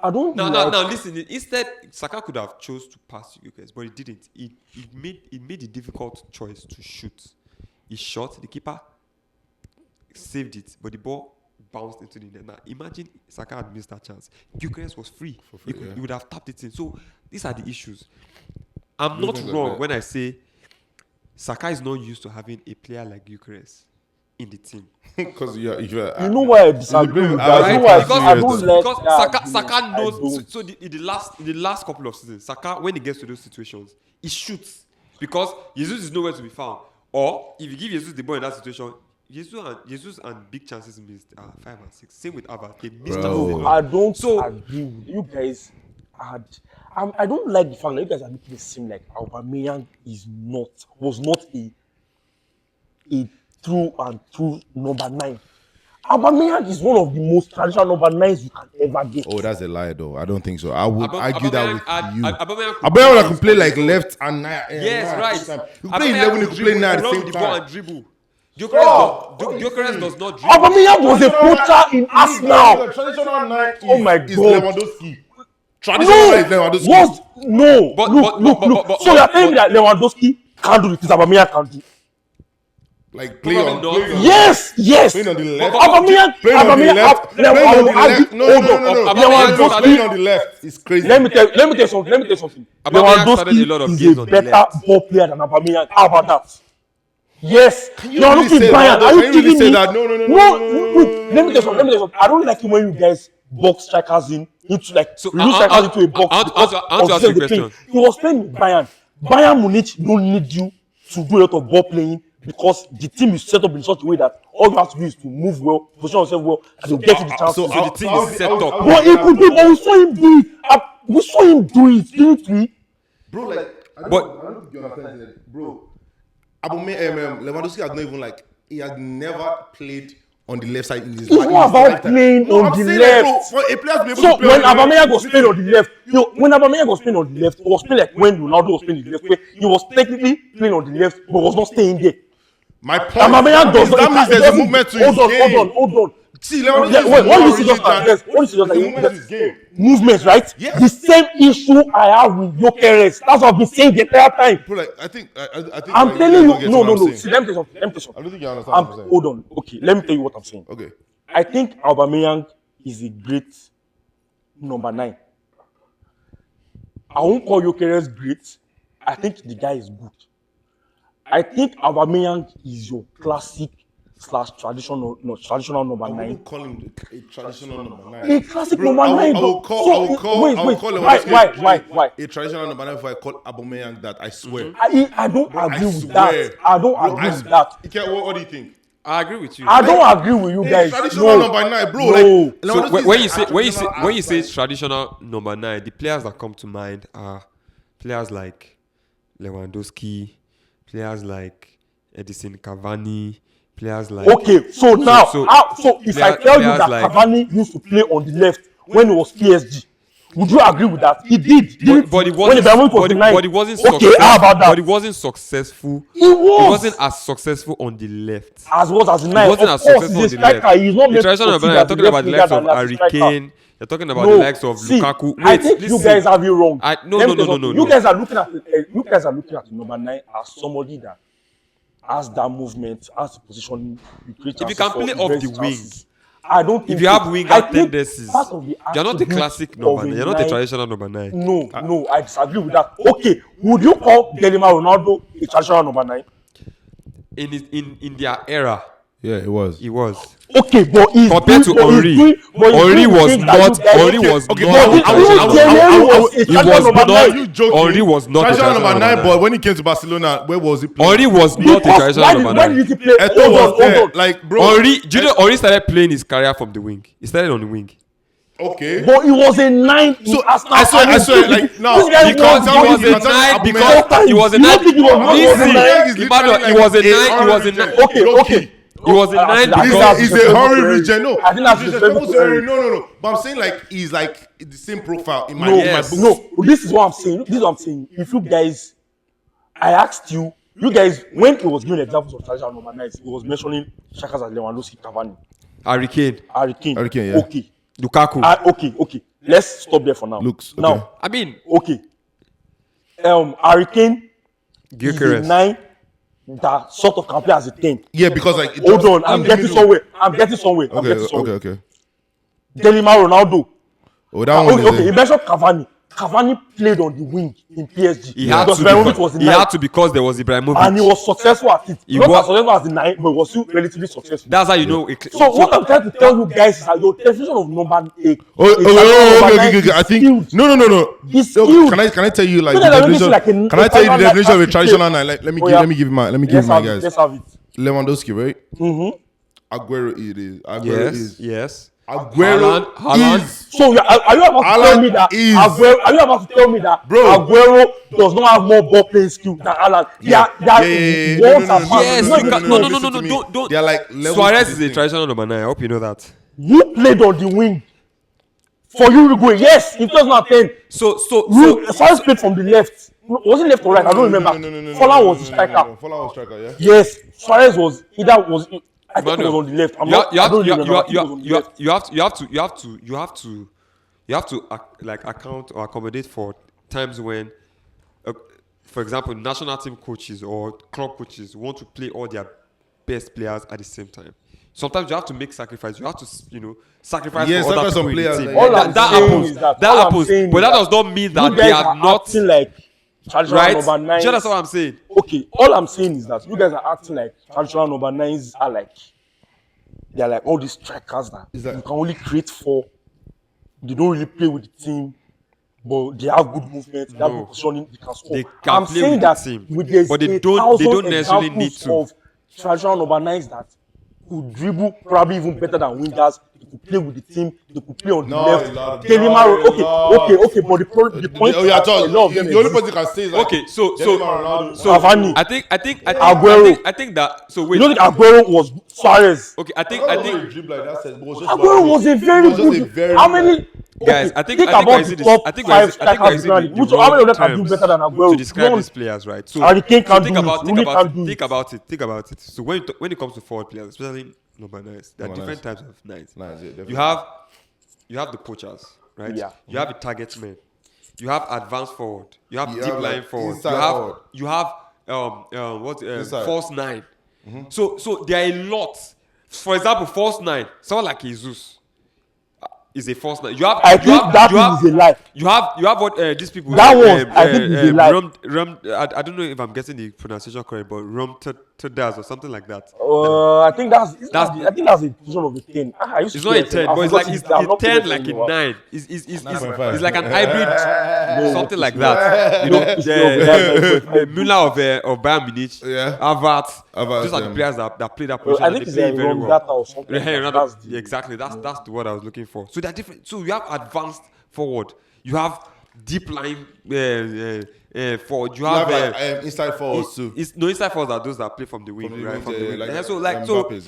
I don't Now listen. Instead, Saka could have chose to pass to Gyokeres, but he didn't. He made the difficult choice to shoot. He shot. The keeper saved it, but the ball bounced into the net. Now imagine Saka had missed that chance. Gyokeres was free. He would have tapped it in. So these are the issues. I'm not wrong when I say Saka is not used to having a player like Gyokeres in the team. Because you know why I disagree with that? You know why I don't like Because that Saka argument. I knows. don't. So in the last couple of seasons, Saka, when he gets to those situations, he shoots because Jesus is nowhere to be found. Or if you give Jesus the ball in that situation, Jesus and big chances missed 5 and 6. Same with Havertz, they missed chances a lot. I don't So- agree with you guys. I don't like the fact that you guys are making it seem like Aubameyang was not a true and true number 9. Aubameyang is one of the most traditional number 9s you can ever get. Oh, that's a lie, though. I don't think so. I would argue that with you. Aubameyang Aubameyang can play like left and nine. Yes, right. You can play 11, you can play 9 at the run same the ball time. and dribble. Gyökeres does not dribble. Aubameyang was a poacher in Arsenal. Traditional 9 Oh my is God. Lewandowski. Traditional 9 is Lewandowski. So you're telling me that Lewandowski can't do the things Aubameyang can do? Like play on Probably not. Yes. Playing on the left. Aubameyang, Playing on the left. Playing on the left. No. Aubameyang Playing on the left is crazy. Let me tell you something. Aubameyang started a lot of Lewandowski games is on a the better left. ball player than Aubameyang. How about that? Yes. you Lewandowski really is say Bayern. that? Are you Can you really kidding say me? that? No. Look, let me tell you something. I don't like it when you guys box strikers into like So, reduce strikers into a box. I want to ask you a question. He was playing with Bayern. Bayern Munich don't need you to do a lot of ball playing because the team is set up in such a way that all you have to do is to move well, position yourself well, and you'll get you the chance. So the team is set up. But he could do. But we saw him do it. We saw him do it, didn't we? Bro, like, I But- don't think you understand it, bro. Lewandowski has not even he has never played on the left side in his life. It's not about playing on the left. For a player to be able So to play when on the left, Aubameyang was playing on the left, when Aubameyang was playing on the left, it was playing like when Ronaldo was playing on the left. Where he was technically playing on the left, but was not staying there. My point. Aubameyang does That means there's a movement to his game. Hold on. See, Lewandowski Yeah, is what more you see rigid just like this? What you see just the like movement is his game. movements, right? Yes. The same issue I have with Gyokeres. That's what I've been saying the entire time. Bro, like, I think I'm like, telling don't you, get no. what I'm saying. See, let me tell you something. I don't think you understand what I'm saying. Hold on. Okay, let me tell you what I'm saying. Okay. I think Aubameyang is a great number 9. I won't call Gyokeres great. I think the guy is good. I think Aubameyang is your classic / traditional number I 9. wouldn't call him a traditional number 9. A classic Bro, number 9. I will call Why? a traditional number 9 if I call Aubameyang that. I swear. I don't agree with that. I don't agree with that. What do you think? I agree with you. I don't agree with you guys. Traditional number 9, bro. No. Like, So when you say traditional number 9, the players that come to mind are players like Lewandowski, players like Edison Cavani, players like. Okay, so now, so if I tell you that like, Cavani used to play on the left when it was PSG, would you agree with that? He did. But he wasn't. But he wasn't okay, successful. How about that? But he wasn't successful. He wasn't as successful on the left. As well as the 9. He wasn't as successful on the left. He's not the traditional number 9. You're talking about the likes of Harry Kane. You're talking about the likes of Lukaku. I think you guys have it wrong. No. You guys are looking at the number 9 as somebody that has that movement, has the position. If you can play off the wing, I don't think if you have winger tendencies, you're not a classic number 9. You're not a traditional number 9. No, I disagree with that. Okay, would you call Delima Ronaldo a traditional number 9? In their era, yeah, it was. He was. Okay, but compared to Henry, Henry was not. Henry was not. Henry was not a traditional number 9. But when he came to Barcelona, where was he playing? Henry was not a traditional number 9. Why did he play? Hold on. Like, bro. Henry started playing his career from the wing. He started on the wing. Okay. But he was a 9. So I swear, like now because he was a 9. He was a 9. Okay. He was a 9 because he's a Henry regen. No, I think that's no. But I'm saying like he's like the same profile in my book. No, this is what I'm saying. If you guys, I asked you guys when it was giving examples of traditional number 9, it was mentioning strikers as Lewandowski, Cavani, Harry Kane, yeah. Okay. Lukaku. Okay. Let's stop there for now. Okay. Now, I mean, okay. Harry Kane is a 9 that sort of can play as a 10. Yeah, because like hold on, I'm getting somewhere. Okay. Delima Ronaldo. Oh, that one. Okay. You mentioned Cavani. Cavani played on the wing in PSG. He had to because there was Ibrahimovic. And he was successful at it. Not as successful as the 9, but he was still relatively successful. That's how you know. So what I'm trying to tell you guys is that your definition of number 8. Okay. I think no. It's skilled. Can I tell you like the definition? Can I tell you the definition of a traditional 9? Like, let me give my guys. Let's have it. Lewandowski, right? Mm-hmm. Aguero it is. Yes. Aguero is. So are you about to tell me that Aguero? Are you about to tell me that Aguero does not have more ball playing skill than Haaland? Don't. They're like Suarez is a traditional number 9. I hope you know that. You played on the wing for Uruguay. Yes, in 2010. So Suarez played from the left. Was it left or right? I don't remember. Folland was the striker. Folland was striker. Yeah. Yes, Suarez was I think it was on the left. You have to like account or accommodate for times when, for example, national team coaches or club coaches want to play all their best players at the same time. Sometimes you have to make sacrifices. You have to, sacrifice for other people in the team. That happens. But that does not mean that they are not like traditional number 9. That's what I'm saying. Okay, all I'm saying is that you guys are acting like traditional number 9s are like they're like all these strikers that you can only create for. They don't really play with the team, but they have good movement, they have good positioning, they can score. They can play with the team, but they don't necessarily need to. Of traditional number 9s that could dribble probably even better than wingers. He could play with the team. They could play on the No, left. a lot. Okay. But the point Oh, yeah, is that a lot of them the only exist. person you can say is like Okay, so Cavani. I think that. So You wait. don't think Aguero was Suarez? Okay, I think Aguero was a very good. How many? Guys, Okay, I think think I about see the this. top I think five I strikers in see the Premier League. the Which how many of them can terms do better than Aguero? to describe None. these players, right? So, Harry Kane so can think do about it. Rooney can do it. think about it. So when it comes to forward players, especially number 9s, there are different types of 9s. definitely. You have the poachers, right? Yeah. You have the target men. You have advanced forward. You have You deep have, line like, forward. inside forward. You have Inside. false 9. So there are a lot. For example, false 9. Someone like Jesus is a false 9. I think that is a lie. You have what these people. That one, I think, is a lie. I don't know if I'm getting the pronunciation correct, but Tadaz or something like that. I think that's a position of a 10. It's not a 10, but it's like it's 10 like a 9. It's like an hybrid, something like that. You know, Müller of Bayern Munich, Havertz. Those are the players that play that position. I think They it's play a very wrong well. data or something. Exactly. That's the word I was looking for. So they're different. So you have advanced forward. You have deep line forward. You have inside forwards too. Inside forwards are those that play from the wing, right? From the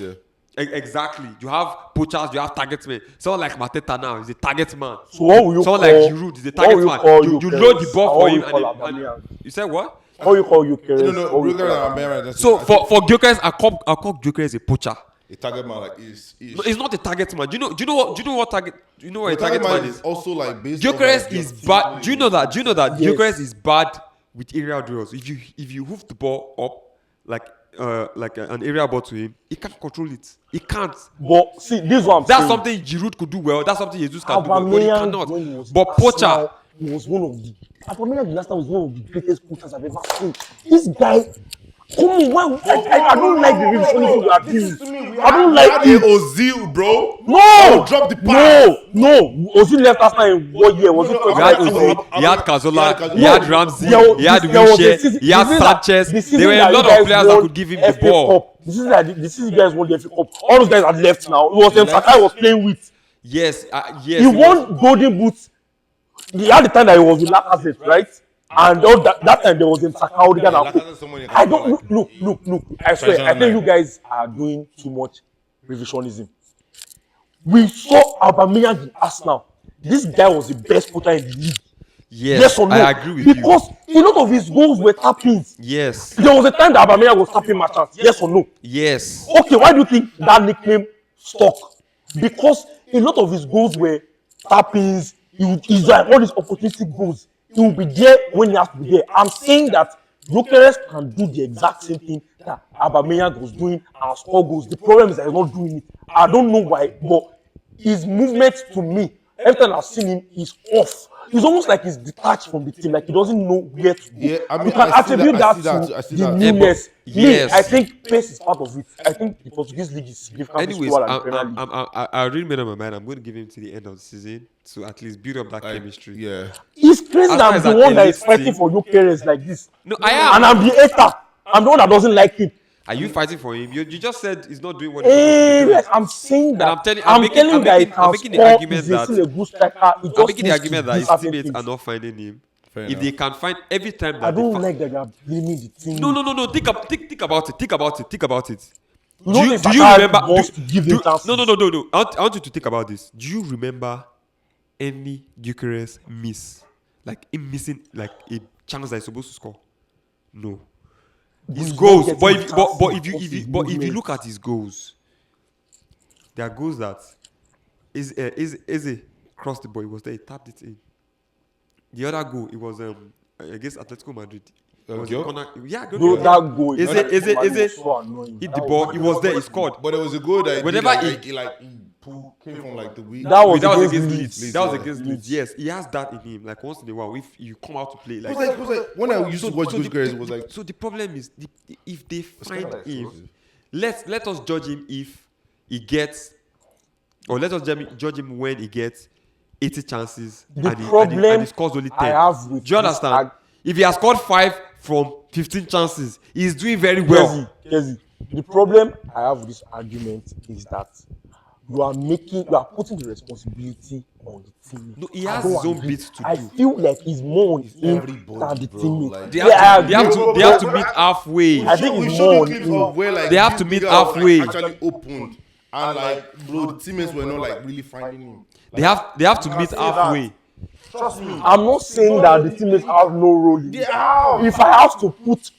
wing. Exactly. You have poachers. You have target men. Someone like Mateta now is a target man. So what will you Someone call? like Giroud is a target man. You load the ball for him, and you said what? How you call Gyokeres? No. So for Gyokeres, I call Gyokeres a poacher. A target man like is. No, it's not a target man. Do you know what target? You know what a target man is? Also like based. Gyokeres is bad. Do you know that? Yes. Gyokeres is bad with aerial duels. If you hoof the ball up like an aerial ball to him, he can't control it. He can't. But see, this is what I'm That's saying. something Giroud could do well. That's something Jesus can do well, but he Aubameyang, cannot. But poacher. He was one of the. Aubameyang last time was one of the greatest poachers I've ever seen. This guy. Come on, I don't like the revisionism you are doing. I don't like it. Ozil, bro. No, drop the pass. No. Ozil left after in what year? Was it? He had Ozil, he had Cazorla, he had Ramsey, he had there was a Wilshere, season- he had the season that- Sanchez. the season There were a that lot you of guys players that won could give him the FA ball. Cup. This is you guys won the FA Cup. All those guys had left now. It was them Sakai was playing with. Yes. He won Golden Boots. He had the time that he was with Lacazette, right? And all that time there was in Sakao. I don't look. I swear, I think you guys are doing too much revisionism. We saw Aubameyang in Arsenal. This guy was the best poacher in the league. Yes or no? I agree with you. Because a lot of his goals were tap-ins. Yes. There was a time that Aubameyang was tapping merchants. Yes or no? Yes. Okay, why do you think that nickname stuck? Because a lot of his goals were tap-ins. He's like all these opportunistic goals. He will be there when he has to be there. I'm saying that Gyokeres can do the exact same thing that Aubameyang was doing and score goals. The problem is that he's not doing it. I don't know why, but his movement to me, every time I've seen him, he's off. It's almost like he's detached from the team, like he doesn't know where to go. Yeah, I mean, you can attribute that to the newness. Yes. I think pace is part of it. I think the Portuguese league is significantly Anyways, slower than the Premier League. I already made up my mind. I'm going to give him to the end of the season to at least build up that chemistry. Yeah. It's crazy As that far I'm as the an one that is elite fighting team- for Gyokeres like this. No, I am. And I'm the hater. I'm the one that doesn't like him. Are you fighting for him? You just said he's not doing what he's supposed to be doing. Yes, I'm saying that. And I'm telling that he can I'm making the score. argument He's that- still a good striker. I'm making the argument that his teammates are not finding him. Fair If enough. they can find every time that I they don't like that you're blaming the team. No. Think about it. You know if do you Saka remember? wants to give him chances. No. I want you to think about this. Do you remember any Gyokeres miss, like him missing like a chance that he's supposed to score? No. His He's goals, not but getting if chances. you look at his goals, there are goals that is crossed the ball. He was there. He tapped it in. The other goal, it was against Atletico Madrid. It was a corner. Yeah, good. Bro, that goal Is it? so annoying. Hit the ball. He was there. He scored. But there was a goal that Whenever he came from like the week. That was against against Leeds. Leeds. That was against Leeds. Yes, he has that in him. Like once in a while, if you come out to play, like It was like when I used to watch Gyokeres, it was like so. The problem is if they find kinda like him, explosive. let us judge him if he gets, or let us judge him when he gets 80 chances The and he problem scores only 10. I have with Do you understand? If he has scored 5 from 15 chances, he's doing very well. Kezi, The problem I have with this argument is that you are putting the responsibility on the teammate. No, he I has don't his own agree. bit to I do. feel like it's more on him Everybody, than the bro, teammate. like- They Yeah, have I to, they agree. have to, they have to meet halfway. I think we it's showed more the on clips him. of where like They have this to meet nigga was, halfway. like, actually opened, and like bro, the teammates were not like really finding him. They have to meet halfway. Trust me. I'm not saying that the teammates have no role in it. If I have to put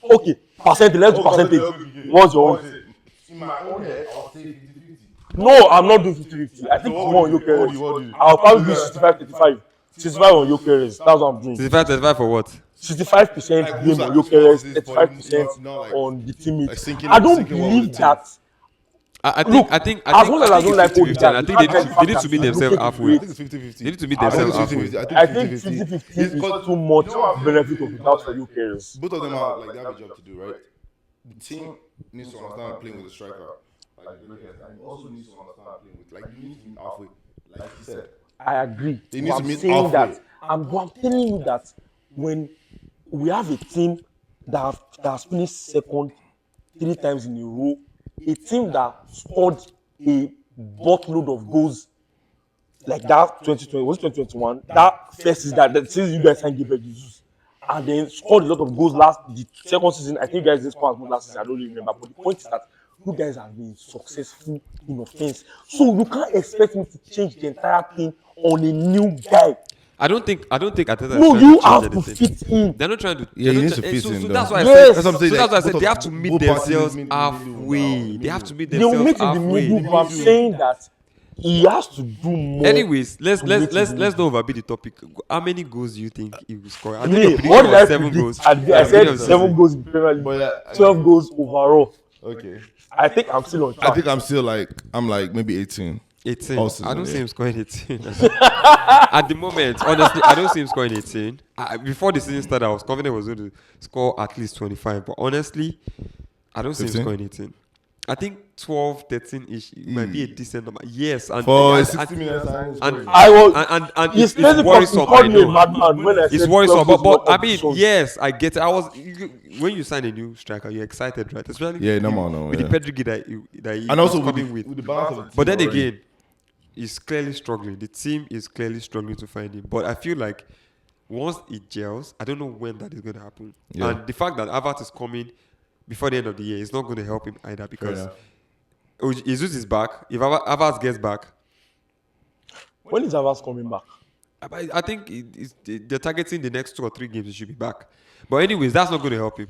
percentage, let's do percentage. What's your own? In my own head, I'll say 50-50. No, I'm not doing 50-50. I think it's more on Gyokeres. I'll probably do 65-35. 65 on Gyokeres. That's what I'm doing. 35 for what? 65% Like, blame who's on like Gyokeres, this, 35% not like- on the teammates. like sinking- I don't sinking one with believe the team. that. I Look, think as much as I it's don't like 50-50, Odegaard, and I think they need to meet he's themselves looking halfway. I great. think it's 50-50. They need to meet I think themselves it's halfway. 50-50. I think 50-50 is too much benefit of the doubt for Gyokeres. Both of them are like they have a job to do, right? The team needs to understand playing with a striker, like Gyokeres, and also needs to understand playing with like you need to meet halfway, like you said. I agree. They need But to I'm meet saying halfway. that I'm telling you that when we have a team that has finished second 3 times in a row, a team that scored a boatload of goals like that 2020 was it 2021 that first season that since you guys signed Gabriel Jesus and then scored a lot of goals the second season. I think you guys didn't score as much last season. I don't really remember, but the point is that you guys have been successful in offense, so you can't expect me to change the entire thing on a new guy. I don't think Ateta No, is you trying have to to change anything. fit in. They're not trying to. Yeah, they're he not needs to try- fit so, in, so though. that's why I Yes. said. That's what I'm saying, So that's why I like, said both they of- have to meet both parties themselves meet in the middle halfway. now, They have to meet They will themselves meet in the halfway. middle, but I'm saying that he has to do more. Anyways, let's to meet let's in the let's middle. not overbeat the topic. How many goals do you think he will score? I Me, think your what prediction did I was 7 predict? goals. I At the said beginning of the 7 season. goals in Premier League, But, 12 goals overall. Okay. I think I'm still on track. I think I'm like maybe 18. 18. All season, I don't yeah. see him scoring 18. At the moment, honestly, I don't see him scoring 18. Before the season started, I was confident he was going to score at least 25. But honestly, I don't see him 15? scoring 18. I think 12, 13-ish might be a decent number. Yes. And, For a and, 60 minutes, and, I was. and It's it's crazy because worrisome. he I called me a know. madman when I said It's worrisome, 12 goals in but all I mean, competitions. yes, I get it. When you sign a new striker, you're excited, right? Especially Yeah, with, no, with yeah. the pedigree that he And also is with coming with the balance of the But team then already. again, he's clearly struggling. The team is clearly struggling to find him. But I feel like once it gels, I don't know when that is going to happen. Yeah. And the fact that Havertz is coming before the end of the year is not going to help him either because enough. Jesus is back. If Havertz gets back, When is Havertz coming back? I think they're targeting the next 2 or 3 games. He should be back. But anyways, that's not going to help him.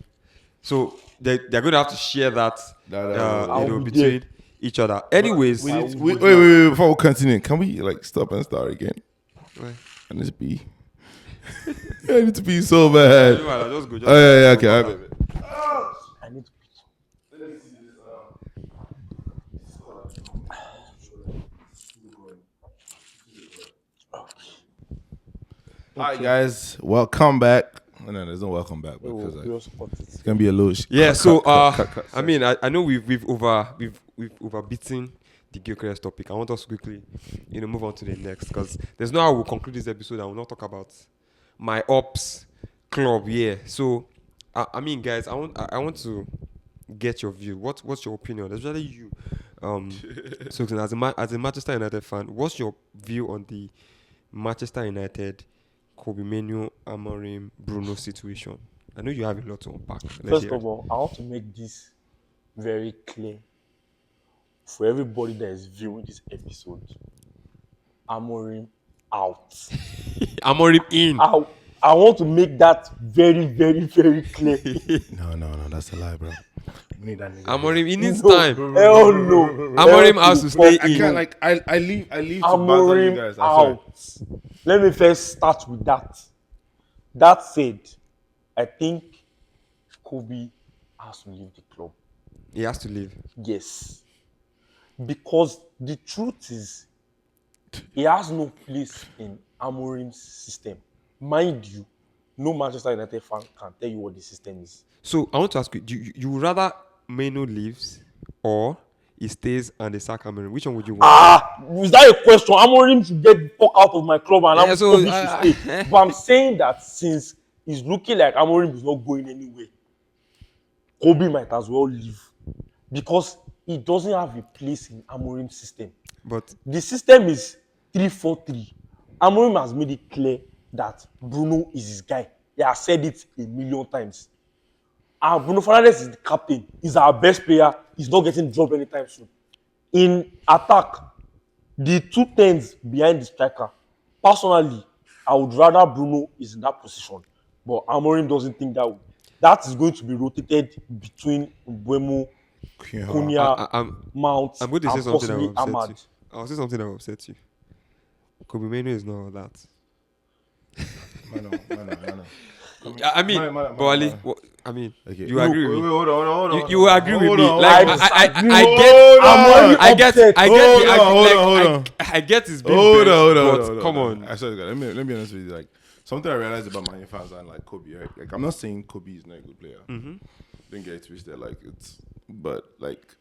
So they're going to have to share that, I'll be between each other. Anyways, Wait, before we continue, can we like stop and start again? Why? I need to pee. I need to pee so bad. Just go. Oh yeah, okay. I bet. I need to. Hi guys, welcome back. No, there's no welcome back because it's gonna be a little. Yeah. cut, I mean, I know we've overbeaten the Gyokeres topic. I want us to quickly, move on to the next because there's no how we'll conclude this episode. I will not talk about my ops club. Yeah. So, I mean, guys, I want to get your view. What's your opinion? Especially you, so as a Manchester United fan, what's your view on the Manchester United, Kobbie Mainoo, Amorim, Bruno situation? I know you have a lot to unpack. First of all, I want to make this very clear for everybody that is viewing this episode. Amorim out. Amorim in. I want to make that very, very, very clear. No, that's a lie, bro. We need that nigga. Amorim, he needs No, time. hell no. Amorim has to stay I in. can't like I leave to battle you Amorim guys. I'm sorry. out. Let me first start with that. That said, I think Kobbie has to leave the club. He has to leave. Yes. Because the truth is, he has no place in Amorim's system. Mind you, no Manchester United fan can tell you what the system is. So I want to ask you: you would rather Mainoo leaves or he stays and they sack Amorim? Which one would you want? Is that a question? Amorim should get the fuck out of my club and Yeah, so, Kobbie should stay. But I'm saying that since it's looking like Amorim is not going anywhere, Kobbie might as well leave. because he doesn't have a place in Amorim's system. But The system is 3-4-3. Amorim has made it clear that Bruno is his guy. He has said it a million times. And Bruno Fernandes is the captain. He's our best player. He's not getting dropped anytime soon. In attack, the 2 tens behind the striker, personally, I would rather Bruno is in that position. But Amorim doesn't think that way. That is going to be rotated between Mbeumo, Cunha, Mount, I'm going to say and something that possibly will upset Ahmad. you. I'll say something that will upset you. Kobbie Mainoo is not all that. Man. I mean, Man. Bowale, I mean, Okay. you agree with me. Hold on. You agree with Hold me. on, Like hold on. I get Hold on. I get his big Hold bench, on. but come on. I swear to God, let me be honest with you. Like something I realized about Man U fans and like Kobbie, right? Like I'm not saying Kobbie is not a good player. Don't get it twisted. Like but like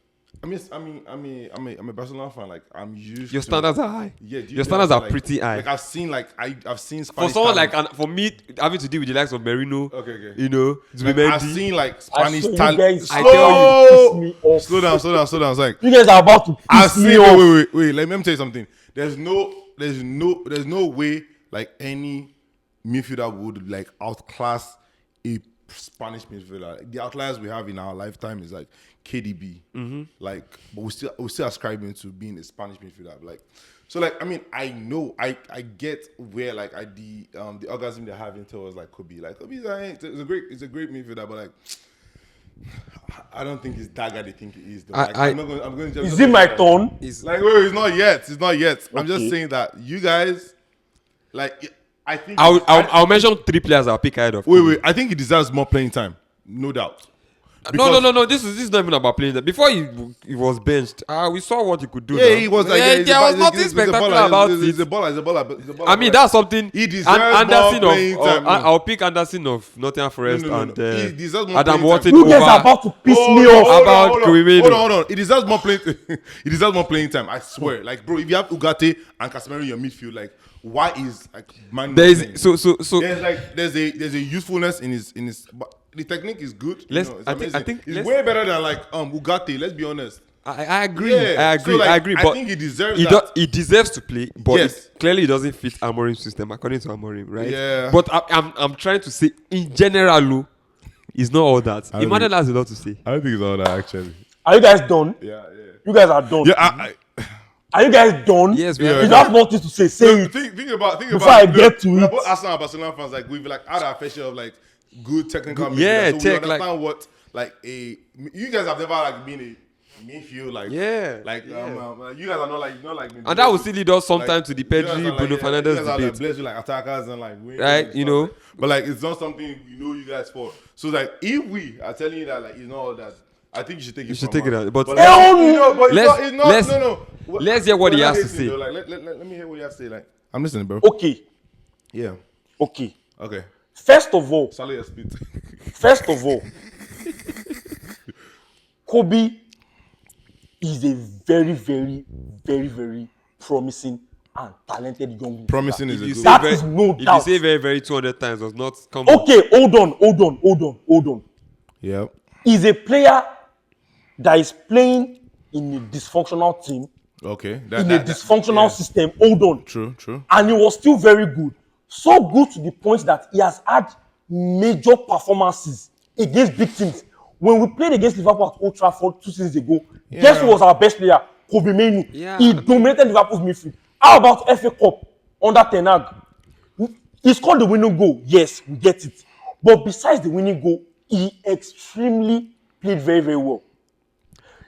I'm a Barcelona fan. Like I'm used. Your to, standards are high. Yeah, Your standards are like, pretty high. Like I've seen For Spanish someone talent. like for me having to deal with the likes of Merino, Okay. you know, Like, I've seen like Spanish I saw you talent. guys I tell piss me off. Slow down. It's like You guys are about to I've piss me seen. off. Wait. Let me tell you something. There's no way like any midfielder would like outclass a Spanish midfielder. Like, the outliers we have in our lifetime is like KDB. Like, but we still ascribing to being a Spanish midfielder. Like, so like I mean I know I get where like the orgasm they're having towards like Kobbie. Like Kobbie's it's a great midfielder, but like. I don't think it's that guy they think it is. Though. Like, I'm going to. Is it my turn? Like, wait, it's not yet. I'm Okay. just saying that you guys, like, I think. I'll mention 3 players I'll pick ahead of. Wait. I think he deserves more playing time, no doubt. No. This is not even about playing that. Before he was benched, we saw what he could do. Yeah, now. he was like, there was nothing spectacular about it. He's a baller. I mean, that's something. He deserves more playing time. I'll pick Anderson of Nottingham Forest No. and He deserves more Adam playing Wharton time. You guys are over. about to piss me off. About Kobbie Mainoo. Hold on. He deserves more playing. He deserves more playing time. I swear. Like, bro, if you have Ugarte and Casemiro in your midfield, like, why is like Man? There is so. There's a usefulness in his. But the technique is good. Let's- It's I think- amazing. It's let's- way better than like Ugarte. Let's be honest. I agree. Yeah. I agree. So, like, I agree. I But think he deserves he that. he deserves to play, but Yes. clearly he doesn't fit Amorim's system according to Amorim, right? Yeah. But I'm trying to say in general, it's not all that. don't Emmanuel think- has a lot to say. I don't think it's all that actually. Are you guys done? Yeah. You guys are done. Yeah. Are you guys done? Yes, we Yeah. are. You have nothing to say. Say it. Think about Before I get to it. Both Arsenal and Barcelona fans, like we've like had our fair share of like good technical midfielders. yeah, so tech, we like- understand what like you guys have never like been a midfield like like you guys are not like And that will still lead us sometimes like, to the you guys are, Pedri, like, Bruno you Fernandes guys are, like, debate. blessed with like attackers and like wings Right, and you stuff, know. like, but like it's not something we know you guys for. So like if we are telling you that like it's not all that, I think you should take it. You should from take it us. out. But But like, you know, but it's let's- not. No. let's hear what he has to Listen, say. though, like, let me hear what he has to say. Like I'm listening, bro. Okay. Yeah. Okay. Okay. First of all, Salary your spit. Kobbie is a very, very, very, very promising and talented young man. Promising is if a you good say That very, is no if you doubt. say very, very 200 times, does not come. up. Okay, hold on. Yeah. He's a player that is playing in a dysfunctional team, Okay. in a dysfunctional system. Hold on. True. And he was still very good. So good to the point that he has had major performances against big teams. When we played against Liverpool at Old Trafford 2 seasons ago, guess who was our best player? Kobbie Mainoo. Yeah. He dominated Liverpool's midfield. How about FA Cup under Ten Hag? He scored the winning goal. Yes, we get it. But besides the winning goal, he extremely played very, very well.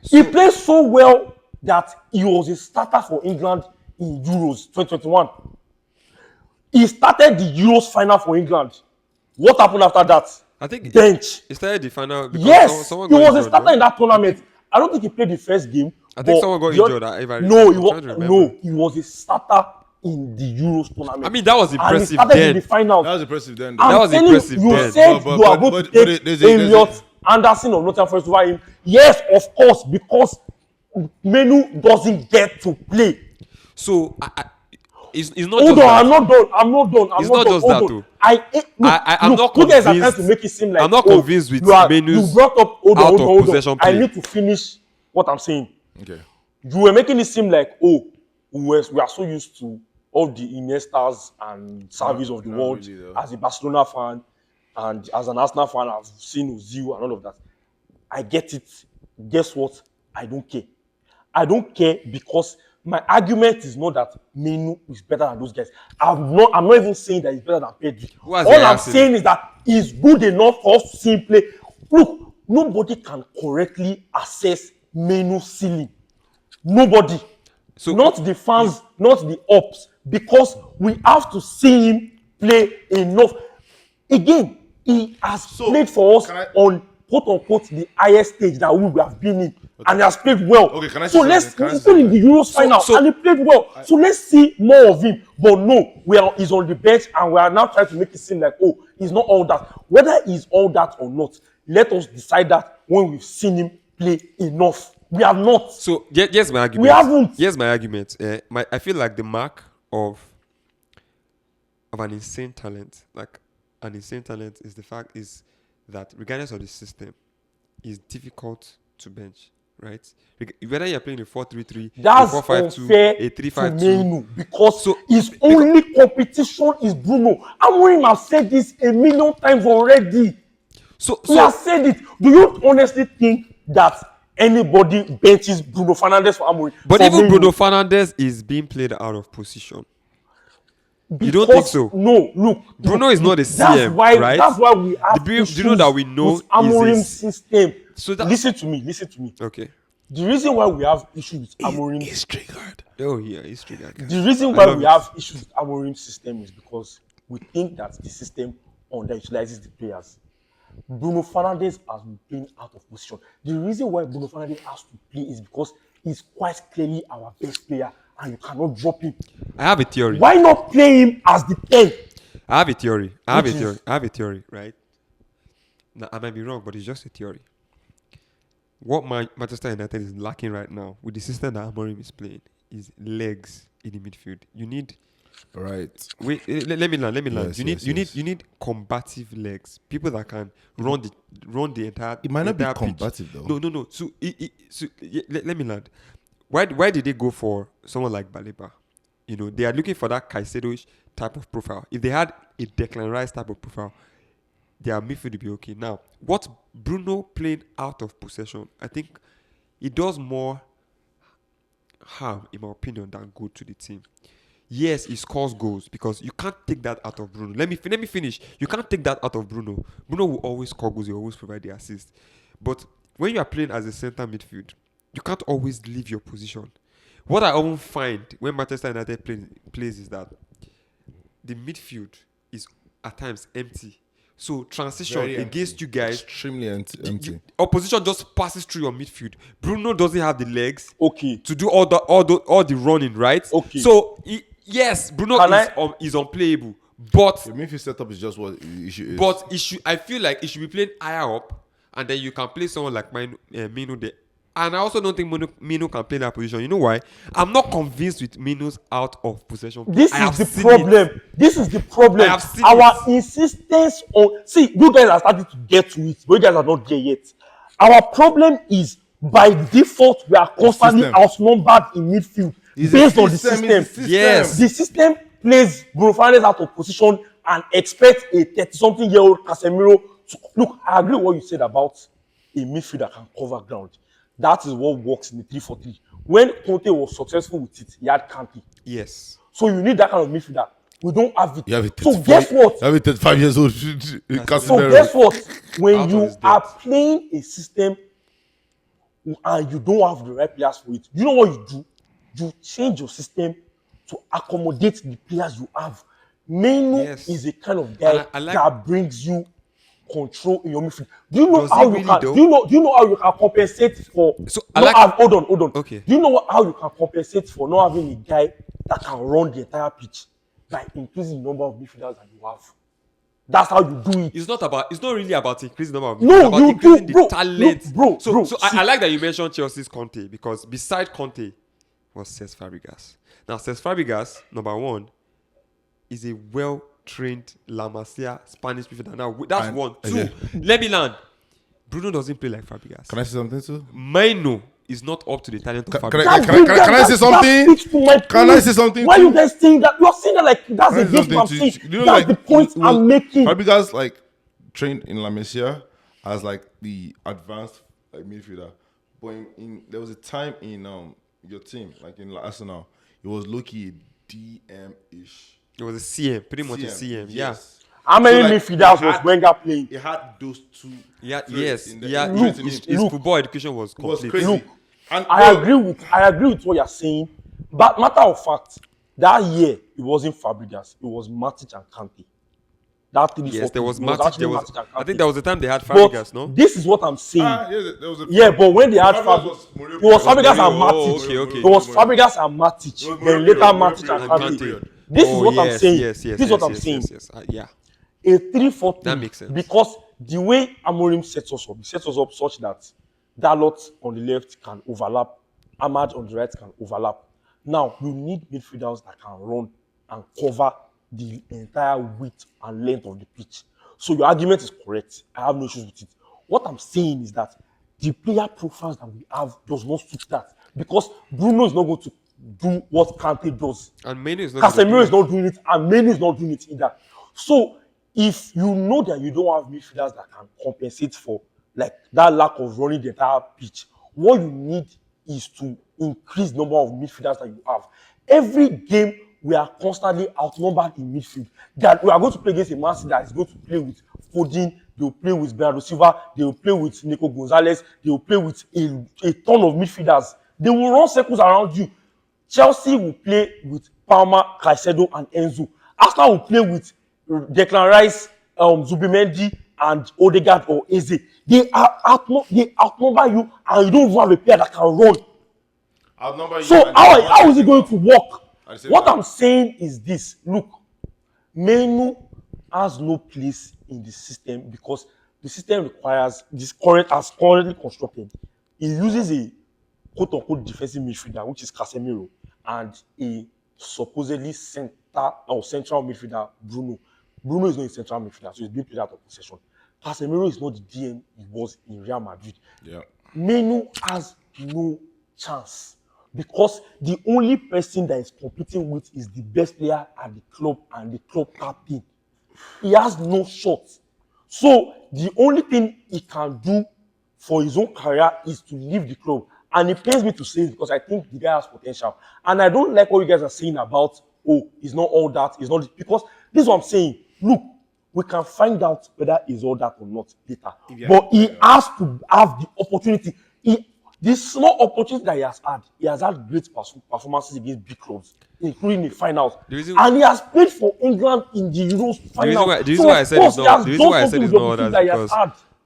He played so well that he was a starter for England in Euros 2021. He started the Euros final for England. What happened after that? I think Bench. He started the final. Because Yes, someone he got was a injured, starter no? in that tournament. I don't think he played the first game. I think but someone got the injured. oth- No, he was a starter in the Euros tournament. I mean, that was and he impressive started in then. the final. That was impressive then. I'm That was telling impressive you, then. you said But- you are but- going to but take there's a- Elliot Anderson of Nottingham Forest over him. Yes, of course, because Mainoo doesn't get to play. So it's not Hold just on, that. I'm not done. I'm not done. It's not just that, though. I'm not You guys are trying convinced- to make it seem like I'm not convinced with you Mainoo's You brought up. Hold out on, of hold on. possession I play. need to finish what I'm saying. Okay. You were making it seem like, oh, we are so used to all the Iniestas and Xavis of the not world. really, though. As a Barcelona fan and as an Arsenal fan, I've seen Ozil and all of that. I get it. Guess what? I don't care. I don't care because my argument is not that Mainoo is better than those guys. I'm not even saying that he's better than Pedri. Who has All the I'm highest saying is that he's good enough for us to see him play. Look, nobody can correctly assess Mainoo's ceiling. Nobody. So Not the fans, not the ops, because we have to see him play enough. Again, he has played for us on quote unquote the highest stage that we have been in, and he has played well. Okay, can I so say let's something? Can I he's say still in the Euros So- final so- and he played well. So let's see more of him. But no, he's on the bench and we are now trying to make it seem like, oh, he's not all that. Whether he's all that or not, let us decide that when we've seen him play enough. We have not. So here's my argument. We haven't. Here's my argument. I feel like the mark of an insane talent, is the fact is that regardless of the system, it's difficult to bench, right? Whether you're playing a 4-3-3, That's a 4-5-2, unfair a to 3-5-2. Mainoo because So- his only competition is Bruno. Amorim has said this a million times already. He has said it. Do you honestly think that anybody benches Bruno Fernandes for Amorim? But for even Mainoo? Bruno Fernandes is being played out of position. Because, you don't think so? No, look. Bruno look, is not a that's CM, why, right? That's why we have Do you issues know that we know with Amorim's is system. So that- Listen to me. Okay. The reason why we have issues with Amorim's He's triggered. Oh yeah, it's triggered. The reason I why love we it. have issues with Amorim's system is because we think that the system underutilizes the players. Bruno Fernandes has been playing out of position. The reason why Bruno Fernandes has to play is because he's quite clearly our best player and you cannot drop him. I have a theory. Why not play him as the 10? I have a theory. I have Which a theory, right? Now, I might be wrong, but it's just a theory. What Manchester United is lacking right now with the system that Amorim is playing is legs in the midfield. You need Right. wait. Let me learn. Yes, You need combative legs. People that can run the entire. It might not be entire pitch. combative, though. No. Let me learn. Why did they go for someone like Baleba? You know, they are looking for that Caicedo type of profile. If they had a Declan Rice type of profile, their midfield would be okay. Now, what Bruno playing out of possession, I think it does more harm, in my opinion, than good to the team. Yes, he scores goals because you can't take that out of Bruno. Let me finish. You can't take that out of Bruno. Bruno will always score goals. He always provide the assist. But when you are playing as a center midfield, you can't always leave your position. What I often find when Manchester United plays is that the midfield is at times empty. So transition Very against empty. you guys, Extremely empty. opposition just passes through your midfield. Bruno doesn't have the legs Okay. to do all the running, right? Okay. So yes, Bruno is unplayable, but The midfield setup is just what the issue is. I feel like it should be playing higher up, and then you can play someone like Mainoo there. And I also don't think Mainoo can play that position. You know why? I'm not convinced with Mainoo's out of possession. This I have is the seen problem. it. This is the problem. I have seen Our it. insistence on you guys are starting to get to it, but you guys are not there yet. Our problem is by default we are constantly system. outnumbered in midfield It's based a on the system, system. it's a system. Yes. The system plays Bruno Fernandes out of position and expects a 30-something-year-old Casemiro to look. I agree with what you said about a midfield that can cover ground. That is what works in the 3-4-3. When Conte was successful with it, he had Kante. Yes. So you need that kind of midfielder. We don't have it. You have a So 35 guess what? You have a 35 years old. So Casemiro. guess what? When Out of you his are depth. playing a system and you don't have the right players for it, you know what you do? You change your system to accommodate the players you have. Mainoo Yes. is a kind of guy And I like- that brings you control in your midfield. Do you know Does how he you really can? though? Do you know how you can compensate for? So, I not like- have, hold on. Okay. Do you know how you can compensate for not having a guy that can run the entire pitch by increasing the number of midfielders that you have? That's how you do it. It's not really about increasing the number of No, it's about you increasing do, the bro. talent. Look, bro, So see- I like that you mentioned Chelsea's Conte because beside Conte was Cesc Fabregas. Now Cesc Fabregas, number one, is a well-trained La Masia Spanish midfielder. Now that's And- one. Two, okay. let me land. Bruno doesn't play like Fabregas. Can I say something too? Mainoo is not up to the talent of Can Fabregas. I say something? Can I say something? Why you guys saying that? You're saying that like that's Can I say against what I'm something saying. to you? That's the point I'm making. Fabregas like trained in La Masia as like the advanced like midfielder, but there was a time in your team like in Arsenal, it was low-key DM ish. It was a CM, pretty much a CM. Yes. How many So, like, midfielders was Wenger playing? It had those two. Yeah, traits yes, in the- yeah. in Look, His him. football education was It was complete. crazy. Look, And I agree with what you're saying. But matter of fact, that year it wasn't Fabregas, it was Matic and Kante. That 3-4-2, Yes, there was it Matic. actually There was. Matic and I Kante. think there was the time they had But Fabregas, no? this is what I'm saying. there was a But when they had Fabregas Fabregas, it was Fabregas and Oh, Matic. okay. It was Fabregas and Matic. was Then later Mourinho, Matic Mourinho, and Mourinho. Kante. This is what I'm saying. Yes, This is what I'm saying. Yes. Yeah. A 3-4-2. That makes sense. Because the way Amorim sets us up, he sets us up such that Dalot on the left can overlap, Ahmad on the right can overlap. Now, you need midfielders that can run and cover the entire width and length of the pitch. So your argument is correct. I have no issues with it. What I'm saying is that the player profiles that we have does not suit that. Because Bruno is not going to do what Kante does. And Mainoo is not. Casemiro is not doing it, and Mainoo is not doing it either. So, if you know that you don't have midfielders that can compensate for like that lack of running the entire pitch, what you need is to increase the number of midfielders that you have. Every game we are constantly outnumbered in midfield. That we are going to play against a Man City that is going to play with Foden, they will play with Bernardo Silva, they will play with Nico Gonzalez, they will play with a ton of midfielders. They will run circles around you. Chelsea will play with Palmer, Caicedo, and Enzo. Arsenal will play with Declan Rice, Zubimendi, and Odegaard or Eze. They outnumber you, and you don't even have a player that can run. Outnumber you. So how is it going to work? What time. I'm saying is this. Look, Mainoo has no place in the system because the system requires currently constructed. It uses a quote-unquote defensive midfielder, which is Casemiro, and a supposedly central midfielder, Bruno. Bruno is not a central midfielder, so he's being played out of possession. Casemiro is not the DM he was in Real Madrid. Yeah. Mainoo has no chance because the only person that is competing with is the best player at the club and the club captain. He has no shot. So the only thing he can do for his own career is to leave the club. And it pains me to say it because I think the guy has potential. And I don't like what you guys are saying about, he's not all that, he's not, because this is what I'm saying. Look, we can find out whether he's all that or not later. But he has to have the opportunity. The small opportunity that he has had great performances against big clubs, including the finals. And he has played for England in the Euros final. The reason why I said it's not all that is because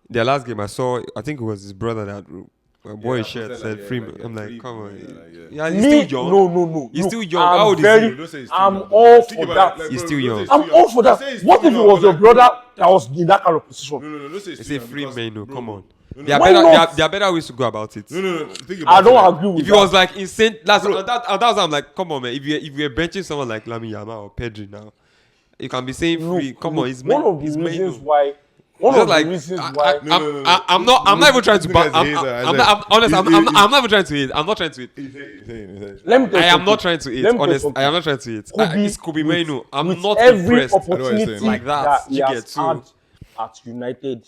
their last game I think it was his brother that boy shirt said Freeman. I'm like, come on. Yeah, he's still young. No. He's Look, still young. How old is he? I'm all for that. He's still young. I'm all for that. What if it was your brother that was in that kind of position? No. They say free Mainoo. Come on. There are better ways to go about it. No. I don't agree with that. If it was like insane, that's what I'm like, come on, man. If you're benching someone like Lamine Yamal or Pedri now, you can be saying free. Come on, he's one of the reasons why. I'm not even trying to. I'm not even trying to hate. I'm not trying to hate. I am not trying to hate. Honestly, I am not trying to hate. It's Kobbie Mainoo. I'm not every impressed. opportunity like that. he has had at United.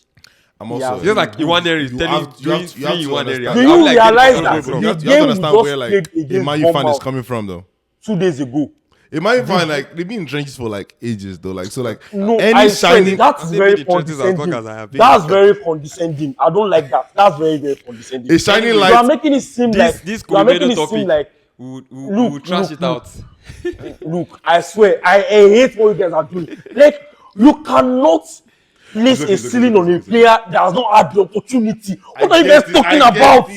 I'm also just like Iwaneri doing free Iwaneri. Do you realize that you have to understand where like a Man U fan is coming from though? 2 days ago. It might find like they've been in trenches for like ages though. Like so like no, any shining that's very condescending. That's very condescending. I don't like that. That's very, very condescending. A shining light. You are making it seem like you are making it seem like we'll trash it out. Look, I swear, I hate what you guys are doing. Like you cannot place a ceiling on a player that has not had the opportunity. What are you guys talking about?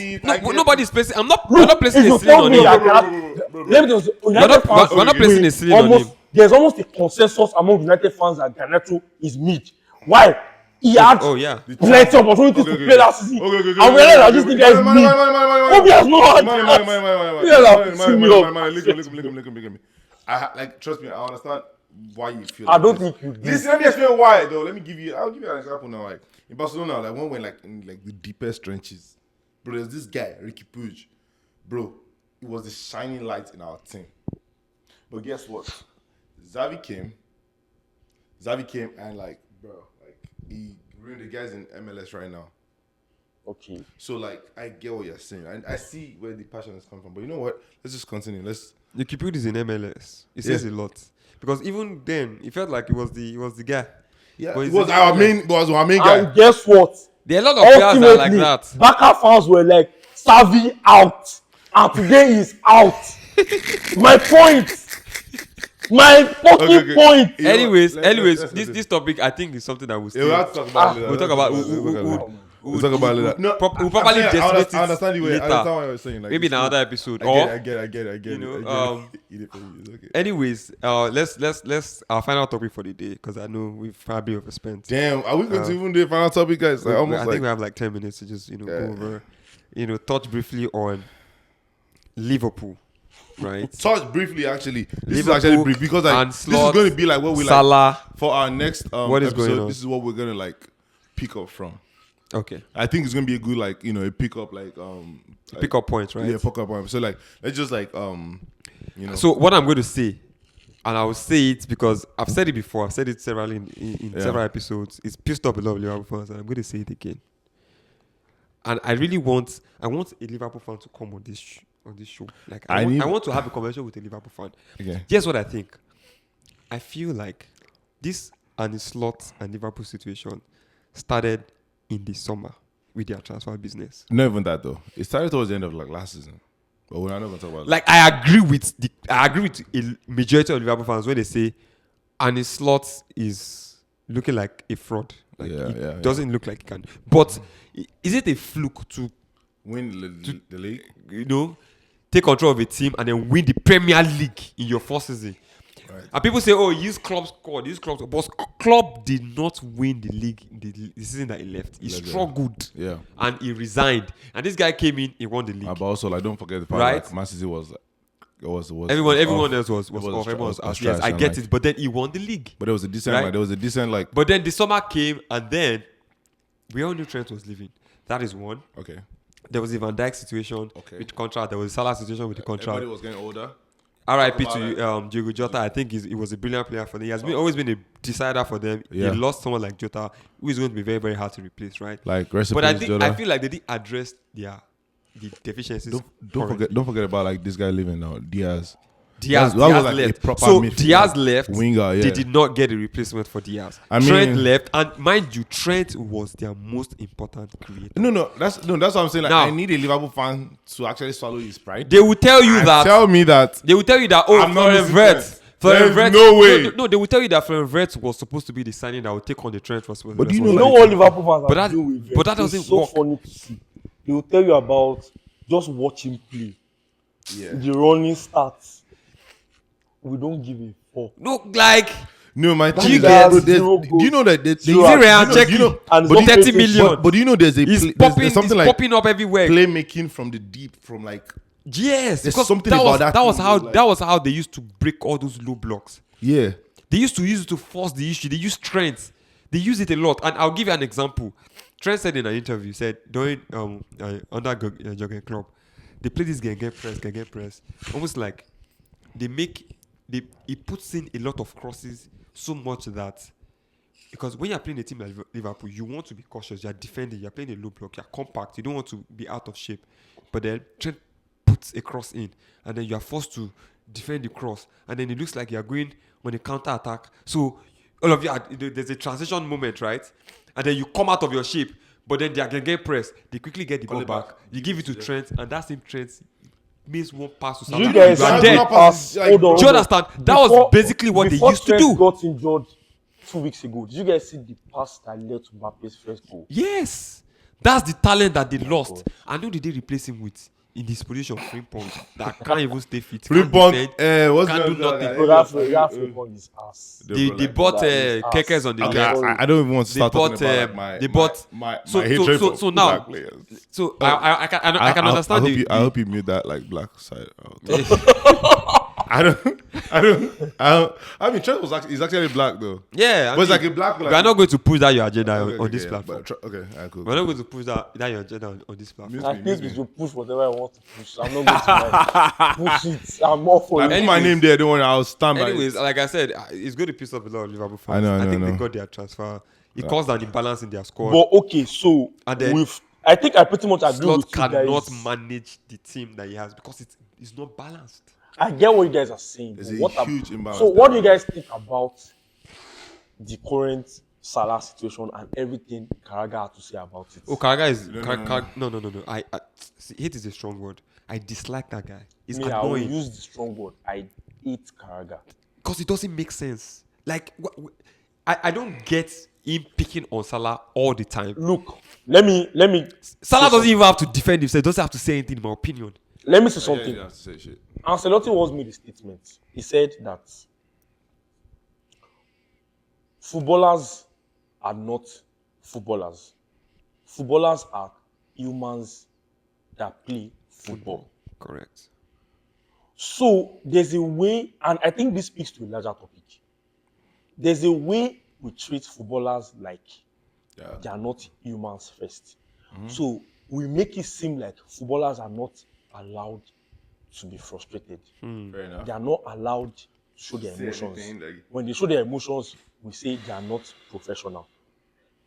Nobody's placing. We're not placing a ceiling on him. We're not placing a ceiling on him. There's almost a consensus among United fans that Garnacho is mid. Why? He had plenty of opportunities to play that season. And we realized that this guy is mid. Kobbie has not had that. Like, trust me, I understand why you feel. I don't think you. Listen, let me explain why though. I'll give you an example now. Like in Barcelona, like when we're like in like the deepest trenches, Bro, there's this guy, Ricky Puig. Bro, it was the shining light in our team. But guess what? Xavi came and like, bro, like he ruined the guys in MLS right now. Okay. So like, I get what you're saying. I see where the passion is coming from. But you know what? Let's just continue. The Kipud is in MLS. It says a lot because even then, it felt like it was the guy. Yeah, But it it's was in our MLS. main guy. And guess what? There are a lot of players that are like Ultimately, that. Barca fans were like, Xavi out. And today he's out. My point. My fucking Okay. point. You know what? Anyways, Let's this topic I think is something that we'll Yeah, we'll have to talk about it later. we'll talk about We'll talk about it later. No, we'll probably discuss it I understand you. I later. understand what you're saying. Like, Maybe in it's another cool. episode. I get it. you know, It's okay. anyways, let's our final topic for the day because I know we've probably overspent. Damn, are we going to even do the final topic, guys? Like, I think we have like 10 minutes to just go over, touch briefly on Liverpool, right? touch briefly. Actually, this Liverpool is actually brief because like and this is Slot, going to be like what we like Salah. for our next What is episode. going on? This is what we're gonna like pick up from. Okay, I think it's gonna be a good like a pick up like pick up points, right? yeah, pick up point. So like let's just like So what I'm going to say, and I will say it because I've said it before. I've said it several in several episodes. It's pissed off a lot of Liverpool fans, and I'm going to say it again. And I want a Liverpool fan to come on this show. Like I want to have a conversation with a Liverpool fan. Okay. Here's what I think. I feel like this and the Slot and Liverpool situation started in the summer with their transfer business. Not even that though. It started towards the end of like last season, but we're not going to talk about Like I agree with a majority of Liverpool fans when they say Arne Slot is looking like a fraud. Like it doesn't look like he can. But is it a fluke to win the league. Take control of a team and then win the Premier League in your first season? Right. And people say, use Klopp's squad, but Klopp did not win the league the season that he left. He struggled. Yeah. And he resigned. And this guy came in, he won the league. But also, like, don't forget the part like Man City was everyone else was off. Everyone was out. Yes, I get it. But then he won the league. But there was a decent But then the summer came and then we all knew Trent was leaving. That is one. Okay. There was the Van Dijk situation with the contract. There was the Salah situation with the contract. Everybody was getting older. R.I.P. to Diogo Jota. I think he was a brilliant player for them. He has always been a decider for them. Yeah. They lost someone like Jota, who is going to be very, very hard to replace, right? Like But I feel like they did address the deficiencies. Don't forget about like this guy leaving now, Diaz. Diaz like left. So Diaz left. Winger, yeah. They did not get a replacement for Diaz. Trent left, and mind you, Trent was their most important creator. No, that's what I'm saying. Like, Now, I need a Liverpool fan to actually swallow his pride. They will tell you that. Tell me that. They will tell you that. I'm not Florian Wirtz. No way. No, they will tell you that Florian Wirtz was supposed to be the signing that would take on the Trent responsibility. But do You know what Liverpool fans But are that- doing with but that It's doesn't so work. funny to see. They will tell you about just watch him play. Yeah. The running stats. We don't give a fuck. No, my That team. guy has Do zero goals. you know that they Zero Ryan And but 30 million. But do you know there's He's something like popping up everywhere. playmaking from the deep, from like Yes, There's because something that was about that that was thing, how like- that was how they used to break all those low blocks. yeah. They used to use it to force the issue. They use Trent. They use it a lot. And I'll give you an example. Trent said in an interview, said during under Jurgen Klopp, they play this game, get press. Almost like he puts in a lot of crosses so much that because when you're playing a team like Liverpool, you want to be cautious. You're defending. You're playing a low block. You're compact. You don't want to be out of shape. But then Trent puts a cross in, and then you are forced to defend the cross, and then it looks like you're going on a counter attack. So all of you, there's a transition moment, right? And then you come out of your shape, but then they are going to get pressed. They quickly get the ball back. You give it to Trent, and that same Trent makes one pass to Salah. You guys You are have dead. to pass. Like, Hold on. Do you understand? That was basically what they used to Trent do. got injured 2 weeks ago. Did you guys see the pass that led to Mbappe's first goal? Yes, that's the talent that they lost. And who did they replace him with in this position? Frimpong, that can't even stay fit. Frimpong, what's can't the do nothing. Bro, that's Frimpong is ass. They bought Gyokeres on the Okay, left. I don't even want to They start bought, talking about they like, bought- my so hatred for so now- black players. So I can understand I hope you mute that like black side out. I mean, Trent he's actually black though. Yeah, But it's like a black. we are not going to push that your agenda on this yeah, platform. but okay, alright, cool. We're not going to push that your agenda on this platform. I think you should push whatever I want to push. I'm not going to push it. I'm all for Like, it. put my name there. Don't worry, I'll stand by. Anyways, like I said, it's going to piss off a lot of Liverpool fans. I think know. they got their transfer. It caused an imbalance in their squad. But okay, so And then I think I pretty much agree Slot with you cannot guys. manage the team that he has because it's not balanced. I get what you guys are saying. There's but a what huge imbalance So there. what do you guys think about the current Salah situation and everything Carragher had to say about it? Oh, Carragher is No. I see, hate is a strong word. I dislike that guy. It's Me, I will annoying use the strong word. I hate Carragher. because it doesn't make sense. Like I don't get him picking on Salah all the time. Look, let me Salah say doesn't even have to defend himself. Doesn't have to say anything. In my opinion. let me say Yeah, something. you don't have to say shit. Ancelotti once made a statement. He said that footballers are not footballers. Footballers are humans that play football. Correct. So there's a way, and I think this speaks to a larger topic. There's a way we treat footballers like they are not humans first. So we make it seem like footballers are not allowed to be frustrated. Fair enough. They are not allowed to show their Say emotions. anything, like- When they show their emotions, we say they are not professional.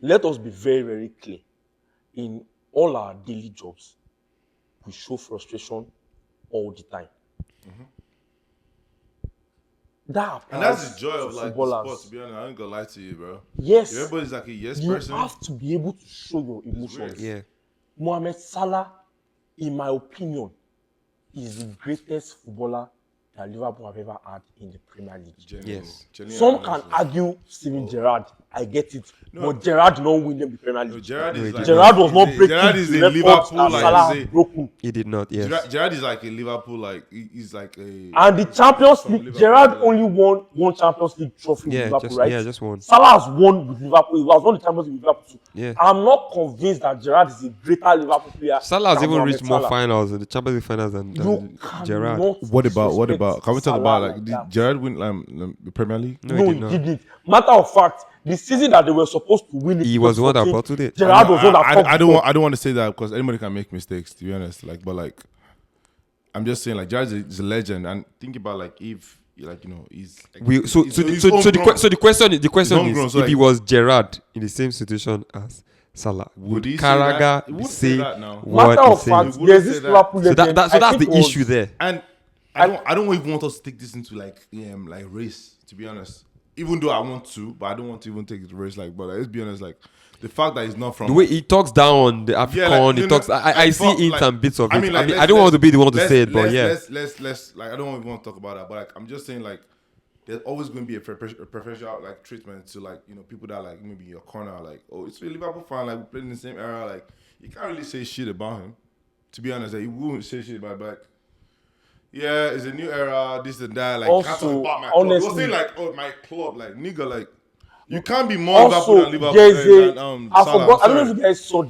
Let us be very, very clear. In all our daily jobs, we show frustration all the time. That And that's applies the joy of to like the footballers. sport. To be honest, I ain't gonna lie to you, bro. Yes, If everybody's like a yes you person. have to be able to show your emotions. Yeah. Mohamed Salah, in my opinion, is the greatest footballer that Liverpool have ever had in the Premier League. Yes. Some can argue Steven Gerrard. I get it. But Gerrard did not win them the Premier League. Gerrard is like Gerrard was not breaking Gerrard is the a records Liverpool that like Salah he's has a- broken. He did not. Yes. Gerrard is like a Liverpool like he's like a And the Champions from League, Liverpool, Gerrard like- only won one Champions League trophy Yeah, with Liverpool, just- right? yeah, just one. Salah has won with Liverpool. He has won the Champions League with Liverpool too. Yeah. I'm not convinced that Gerrard is a greater Liverpool player. Salah has than even Mohamed reached more Salah. finals in the Champions League finals than You Gerrard. cannot What about? disrespect Can we talk Salah about like did that. Gerrard win the Premier League? No, No, he he did not. didn't. Matter of fact, the season that they were supposed to win it, He was the one that 2014, bottled it. Gerrard was the one that fucked I it up. don't want to say that because anybody can make mistakes. To be honest, like, but like, I'm just saying like Gerrard is a legend, and think about like if like he's like, We so he's- so he's so, so the homegrown. question homegrown, is so if he like- was Gerrard in the same situation as Salah, would he say that? Carragher He wouldn't say say that now. what Matter he of said? fact, He wouldn't there's say this that. Liverpool So legend. that's I the think it was- issue there. And I don't even want us to take this into like race. To be honest, even though I want to, but I don't want to even take it to race. Like, but let's be honest, like the fact that he's not from The way he talks down on the African, like, he no, talks. no, I like, see fuck, it like- and bits of it. I mean, let's- I don't want to be the one to let's- say it, but let's- yeah. let's like I don't even want to talk about that, but like I'm just saying like there's always going to be a professional like treatment to like people that like maybe your corner like it's a Liverpool fan like we played in the same era like you can't really say shit about him. To be honest, like, you won't say shit about back. Yeah, it's a new era, this and that. Like, Also, can't talk about my club. You're honestly- saying like, my club, like, nigga, like, you can't be more Liverpool Also, than Liverpool. there's a. than, I Salah. forgot. I don't know Sorry. if you guys saw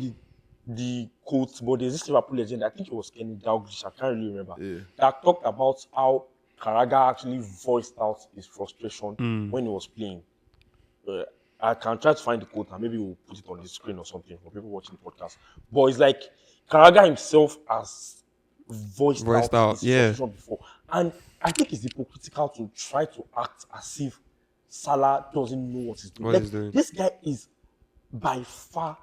the quote, but there's this Liverpool legend. I think it was Kenny Dalglish. I can't really remember. Yeah. That talked about how Carragher actually voiced out his frustration Hmm. when he was playing. I can try to find the quote and maybe we'll put it on the screen or something for people watching the podcast. But it's like Carragher himself has voiced out his yeah. frustration before. And I think it's hypocritical to try to act as if Salah doesn't know what he's doing. What Like, he's doing. this guy is by far,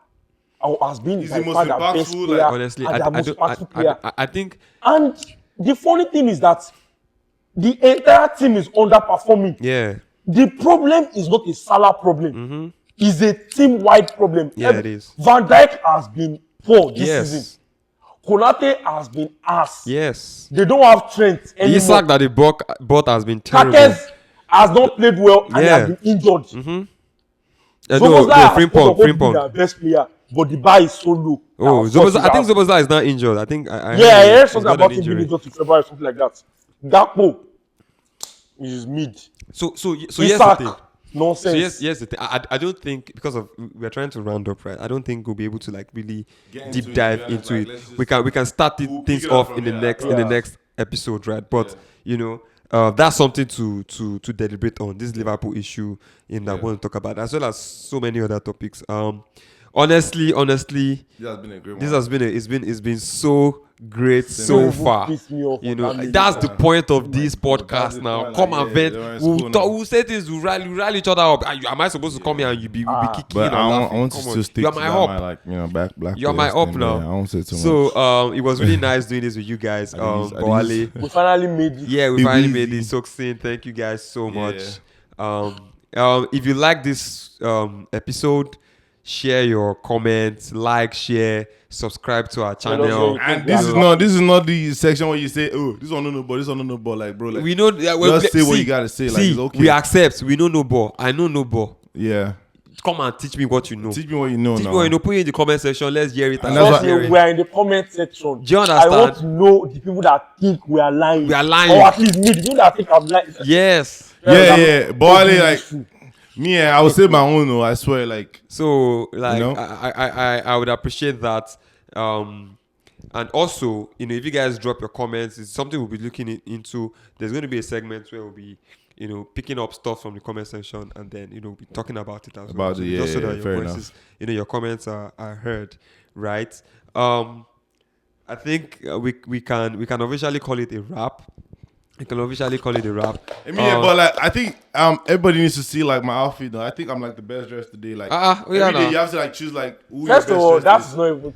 or has been He's by the most far the best impactful, player, like, Honestly, and I the most impactful player. think And the funny thing is that the entire team is underperforming. yeah. The problem is not a Salah problem. It's a team-wide problem. Yeah, it is. Van Dijk has been poor this Yes. season. Konate has been ass. Yes. They don't have Trent The anymore. Isak that they bought has been terrible. Kakes has not played well and he Yeah. has been injured. No, Zoboszlai has Frimpong, supposed to be Frimpong. their best player, but the bar is so low. Oh, Of course, I think Zoboszlai is not injured. I think Yeah, I heard he's something got about an him being injury. injured to February or something like that. Gakpo is mid. So here's the Isak, thing. nonsense. So here's the thing. I don't think because of we're trying to round up, right? I don't think we'll be able to like really Get into deep it, dive to be honest, into like, it. let's just- We can start we'll things pick it up off from in the there. next Yeah. episode, right? But that's something to deliberate on. This Liverpool issue in that we want to talk about, as well as so many other topics. Honestly, This has been a great one. this has been it's been so great so far. Piss me off You on know, that that's lady. the point of this That's podcast the now. point, Come like, and yeah, vent. they were in school now. We'll say things. We'll rally each other up. Am I supposed to come here and you be kicking But and I laughing? want to Come on. still stick You're to my that, up. my, like, you know, black You're my players up thing, now. yeah, I won't say too much. So it was really nice doing this with you guys. Are these- Bowale. We finally made it. Yeah, we Be finally easy. made this succinct. Thank you guys so Yeah. much. If you like this episode, share your comments, like, share, subscribe to our channel. And this is not the section where you say, oh, this one no ball, this one no ball, like, bro, like, We know. just say what you gotta say, like, it's okay. We accept. We know no ball. I know no ball. yeah. Come and teach me what you know. Teach me what you know Teach now. me what you know. Put it in the comment section. Let's hear it. And And that's Trust why- me, we are in the comment section. Do you I want understand? to know the people that think we are lying. We are lying. Or at least me, the people that think I'm lying. Yes. Yeah. Bowale, Don't like, be me, I would say my own, though, I swear, like, So like You know? I would appreciate that. And also, you know, if you guys drop your comments, it's something we'll be looking into. There's going to be a segment where we'll be, you know, picking up stuff from the comment section and then, you know, be talking about it as well. About So it, yeah, just so that yeah, fair your voices, you know, your comments are heard, right? I think we can officially call it a wrap. We can officially call it a wrap. I mean, yeah, but like, I think everybody needs to see like my outfit. Though I think I'm like the best dressed today. Like every day you have to like choose like who First your of all, best dressed that's is. not even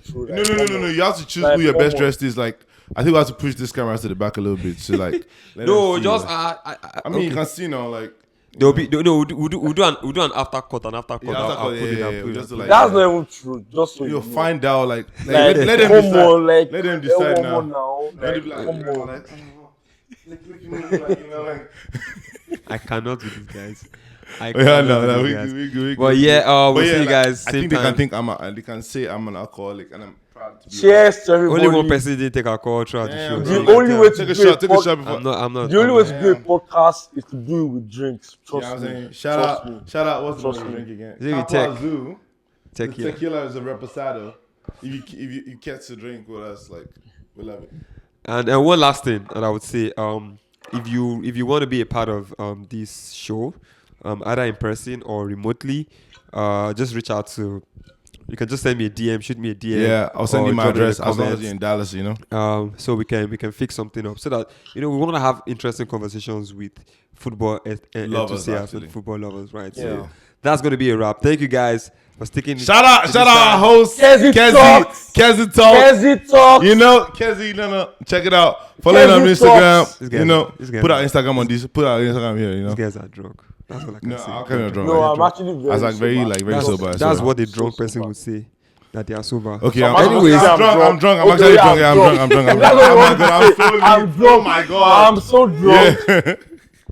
true. No. You have to choose Like, who your come best on. dressed is. Like I think we have to push this camera to the back a little bit to like. let No, them see, just like. I mean, okay. you can see now, like. There'll be we'll do an aftercut. Yeah, I'll aftercut, put it yeah, up. yeah, Put it just up. like- That's not even true. Just so You'll you know. find out, like Like, let them come decide. on, like, Let them decide come now. on now. Let Like, them be like, come on. like, look at me, like, you know, like. I cannot do this, guys. I Yeah, cannot no, do we this, guys. good. But yeah, we'll But see you like, guys I same think time. they can say I'm an alcoholic, and I'm proud to be. Cheers to everybody. Only one person didn't take alcohol throughout Damn, the bro, show. The so- only way to take a do shot. Take a pod- shot before. I'm not. The only way to Yeah. do a podcast is to do it with drinks. You know Trust what I'm me. saying? Trust me. Shout out. What's the Trust name me. drink again? Is it with Capua tech? Zoo. The Tequila. tequila is a reposado. If you catch to drink with us, like we love it. And one last thing that I would say, if you want to be a part of this show, either in person or remotely, just reach out to. You can just send me a DM, shoot me a DM. Yeah, I'll send or you my drop it in the address as long as comments. you're in Dallas. You know. So we can fix something up so that we want to have interesting conversations with football Lovers, enthusiasts actually. and football lovers, right? Yeah. So that's going to be a wrap. Thank you guys for sticking. Shout out our host Kezi Talks. Kezi Talk. Kezi Talk. You know, Kezi, no, check it out. Follow him on Kezi Instagram. Talks. This guy- You know, this guy- put our Instagram on this. Put our Instagram here. You know. These guys are drunk. That's all I can No, say. I'm kind of drunk. No, like, I'm actually very I was like very sober. sober. That's sober. what a So drunk person sober. would say. That they are sober. Okay, Anyways, I'm drunk. I'm Okay, actually yeah, drunk. Yeah, I'm drunk. I'm That's what Oh I my want to god, I'm say. so lit. I'm drunk. Oh my god. I'm so drunk. Yeah.